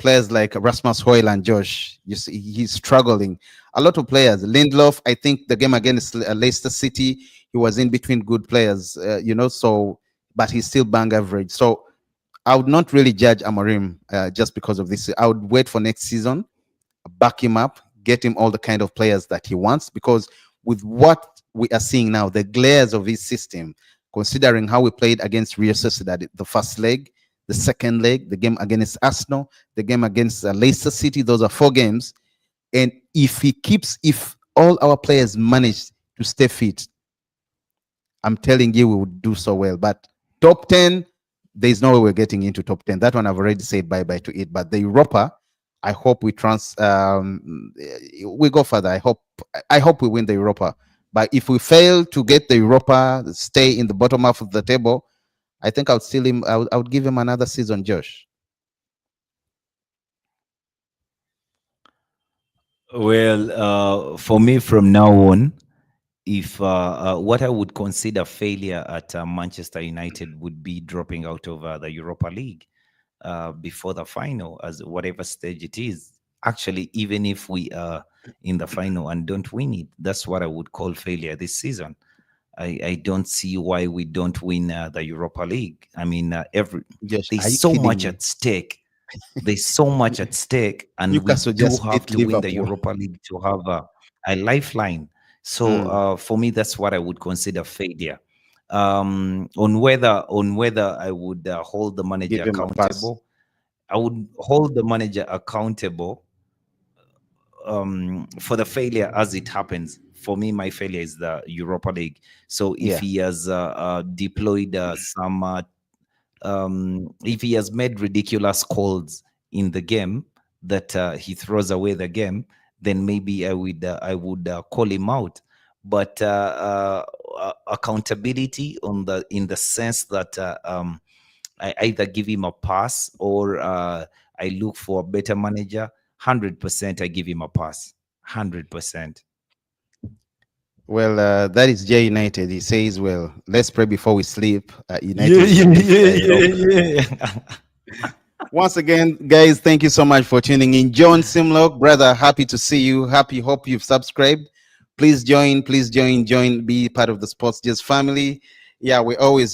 players like Rasmus Højlund, Josh, you see, he's struggling. A lot of players. Lindelof, I think the game against Leicester City, he was in between good players, so, but he's still bang average. So I would not really judge Amorim just because of this. I would wait for next season, back him up, get him all the kind of players that he wants. Because with what we are seeing now, the glares of his system, considering how we played against Real Sociedad, the first leg, the second leg, the game against Arsenal, the game against Leicester City, those are 4 games. And if all our players manage to stay fit, I'm telling you, we would do so well. But top 10, there's no way we're getting into top 10. That one I've already said bye bye to it. But the Europa, I hope we go further. I hope we win the Europa. But if we fail to get the Europa, stay in the bottom half of the table, I think I would still him. I would give him another season, Josh. Well, for me, from now on, if what I would consider failure at Manchester United would be dropping out of the Europa League before the final, as whatever stage it is. Actually, even if we are in the final and don't win it, that's what I would call failure this season. I don't see why we don't win the Europa League. I mean, Josh, are there's you so kidding much me? at stake. There's so much at stake, and we Newcastle do just have beat to win the Liverpool. Europa League to have a lifeline. So Mm, for me, that's what I would consider failure. On whether I would hold the manager give him a pass. accountable, I would hold the manager accountable for the failure as it happens. For me, my failure is the Europa League. So if Yeah. he has deployed if he has made ridiculous calls in the game that he throws away the game, then maybe I would call him out. But accountability on the in the sense that I either give him a pass or I look for a better manager. 100%, I give him a pass. 100%. Well, that is Jay United. He says, "Well, let's pray before we sleep. Yeah, United will yeah, reach yeah, Europe." yeah, yeah. Once again, guys, thank you so much for tuning in. John Simlock, brother, happy to see you. Hope you've subscribed. Please join, be part of the Sports Just family. Yeah, we're always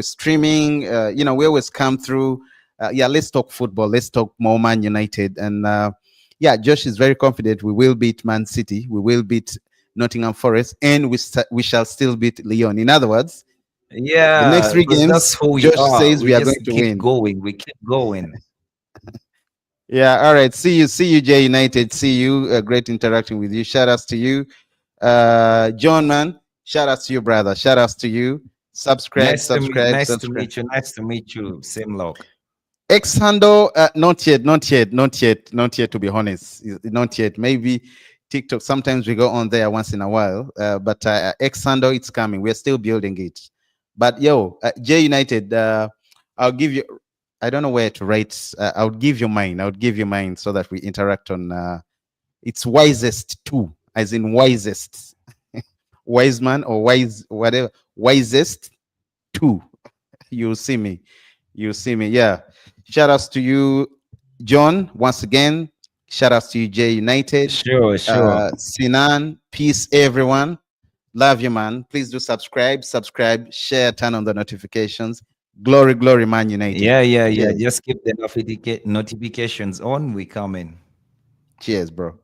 streaming. We always come through. Yeah, let's talk football. Let's talk more Man United. And yeah, Josh is very confident we will beat Man City. We will beat Nottingham Forest, and we shall still beat Lyon. In other words, the next Yeah, three because that's games, who we Josh are. says We we are just going to keep win. going. We keep going. Yeah, all right. See you, Jay United. See you. Great interacting with you. Shout outs to you. John, man. Shout outs to you, brother. Shout outs to you. Subscribe, subscribe, Nice to subscribe. meet you. Nice to meet you. Same luck. X handle, not yet, to be honest. Not yet. Maybe TikTok. Sometimes we go on there once in a while. But X handle, it's coming. We're still building it. But yo, J United, I'll give you, I don't know where to write. I'll give you mine. I'll give you mine so that we interact on, it's wisest two, as in wisest. Wise man or wise, whatever. Wisest two. You'll see me. You see me. Yeah. Shout outs to you, John, once again. Shout outs to you, J United. Sure, sure. Sinan, peace, everyone. Love you, man. Please do subscribe, share, turn on the notifications. Glory, glory, Man United. Yeah, yeah, yeah. Cheers. Just keep the notifications on. We come in. Cheers, bro.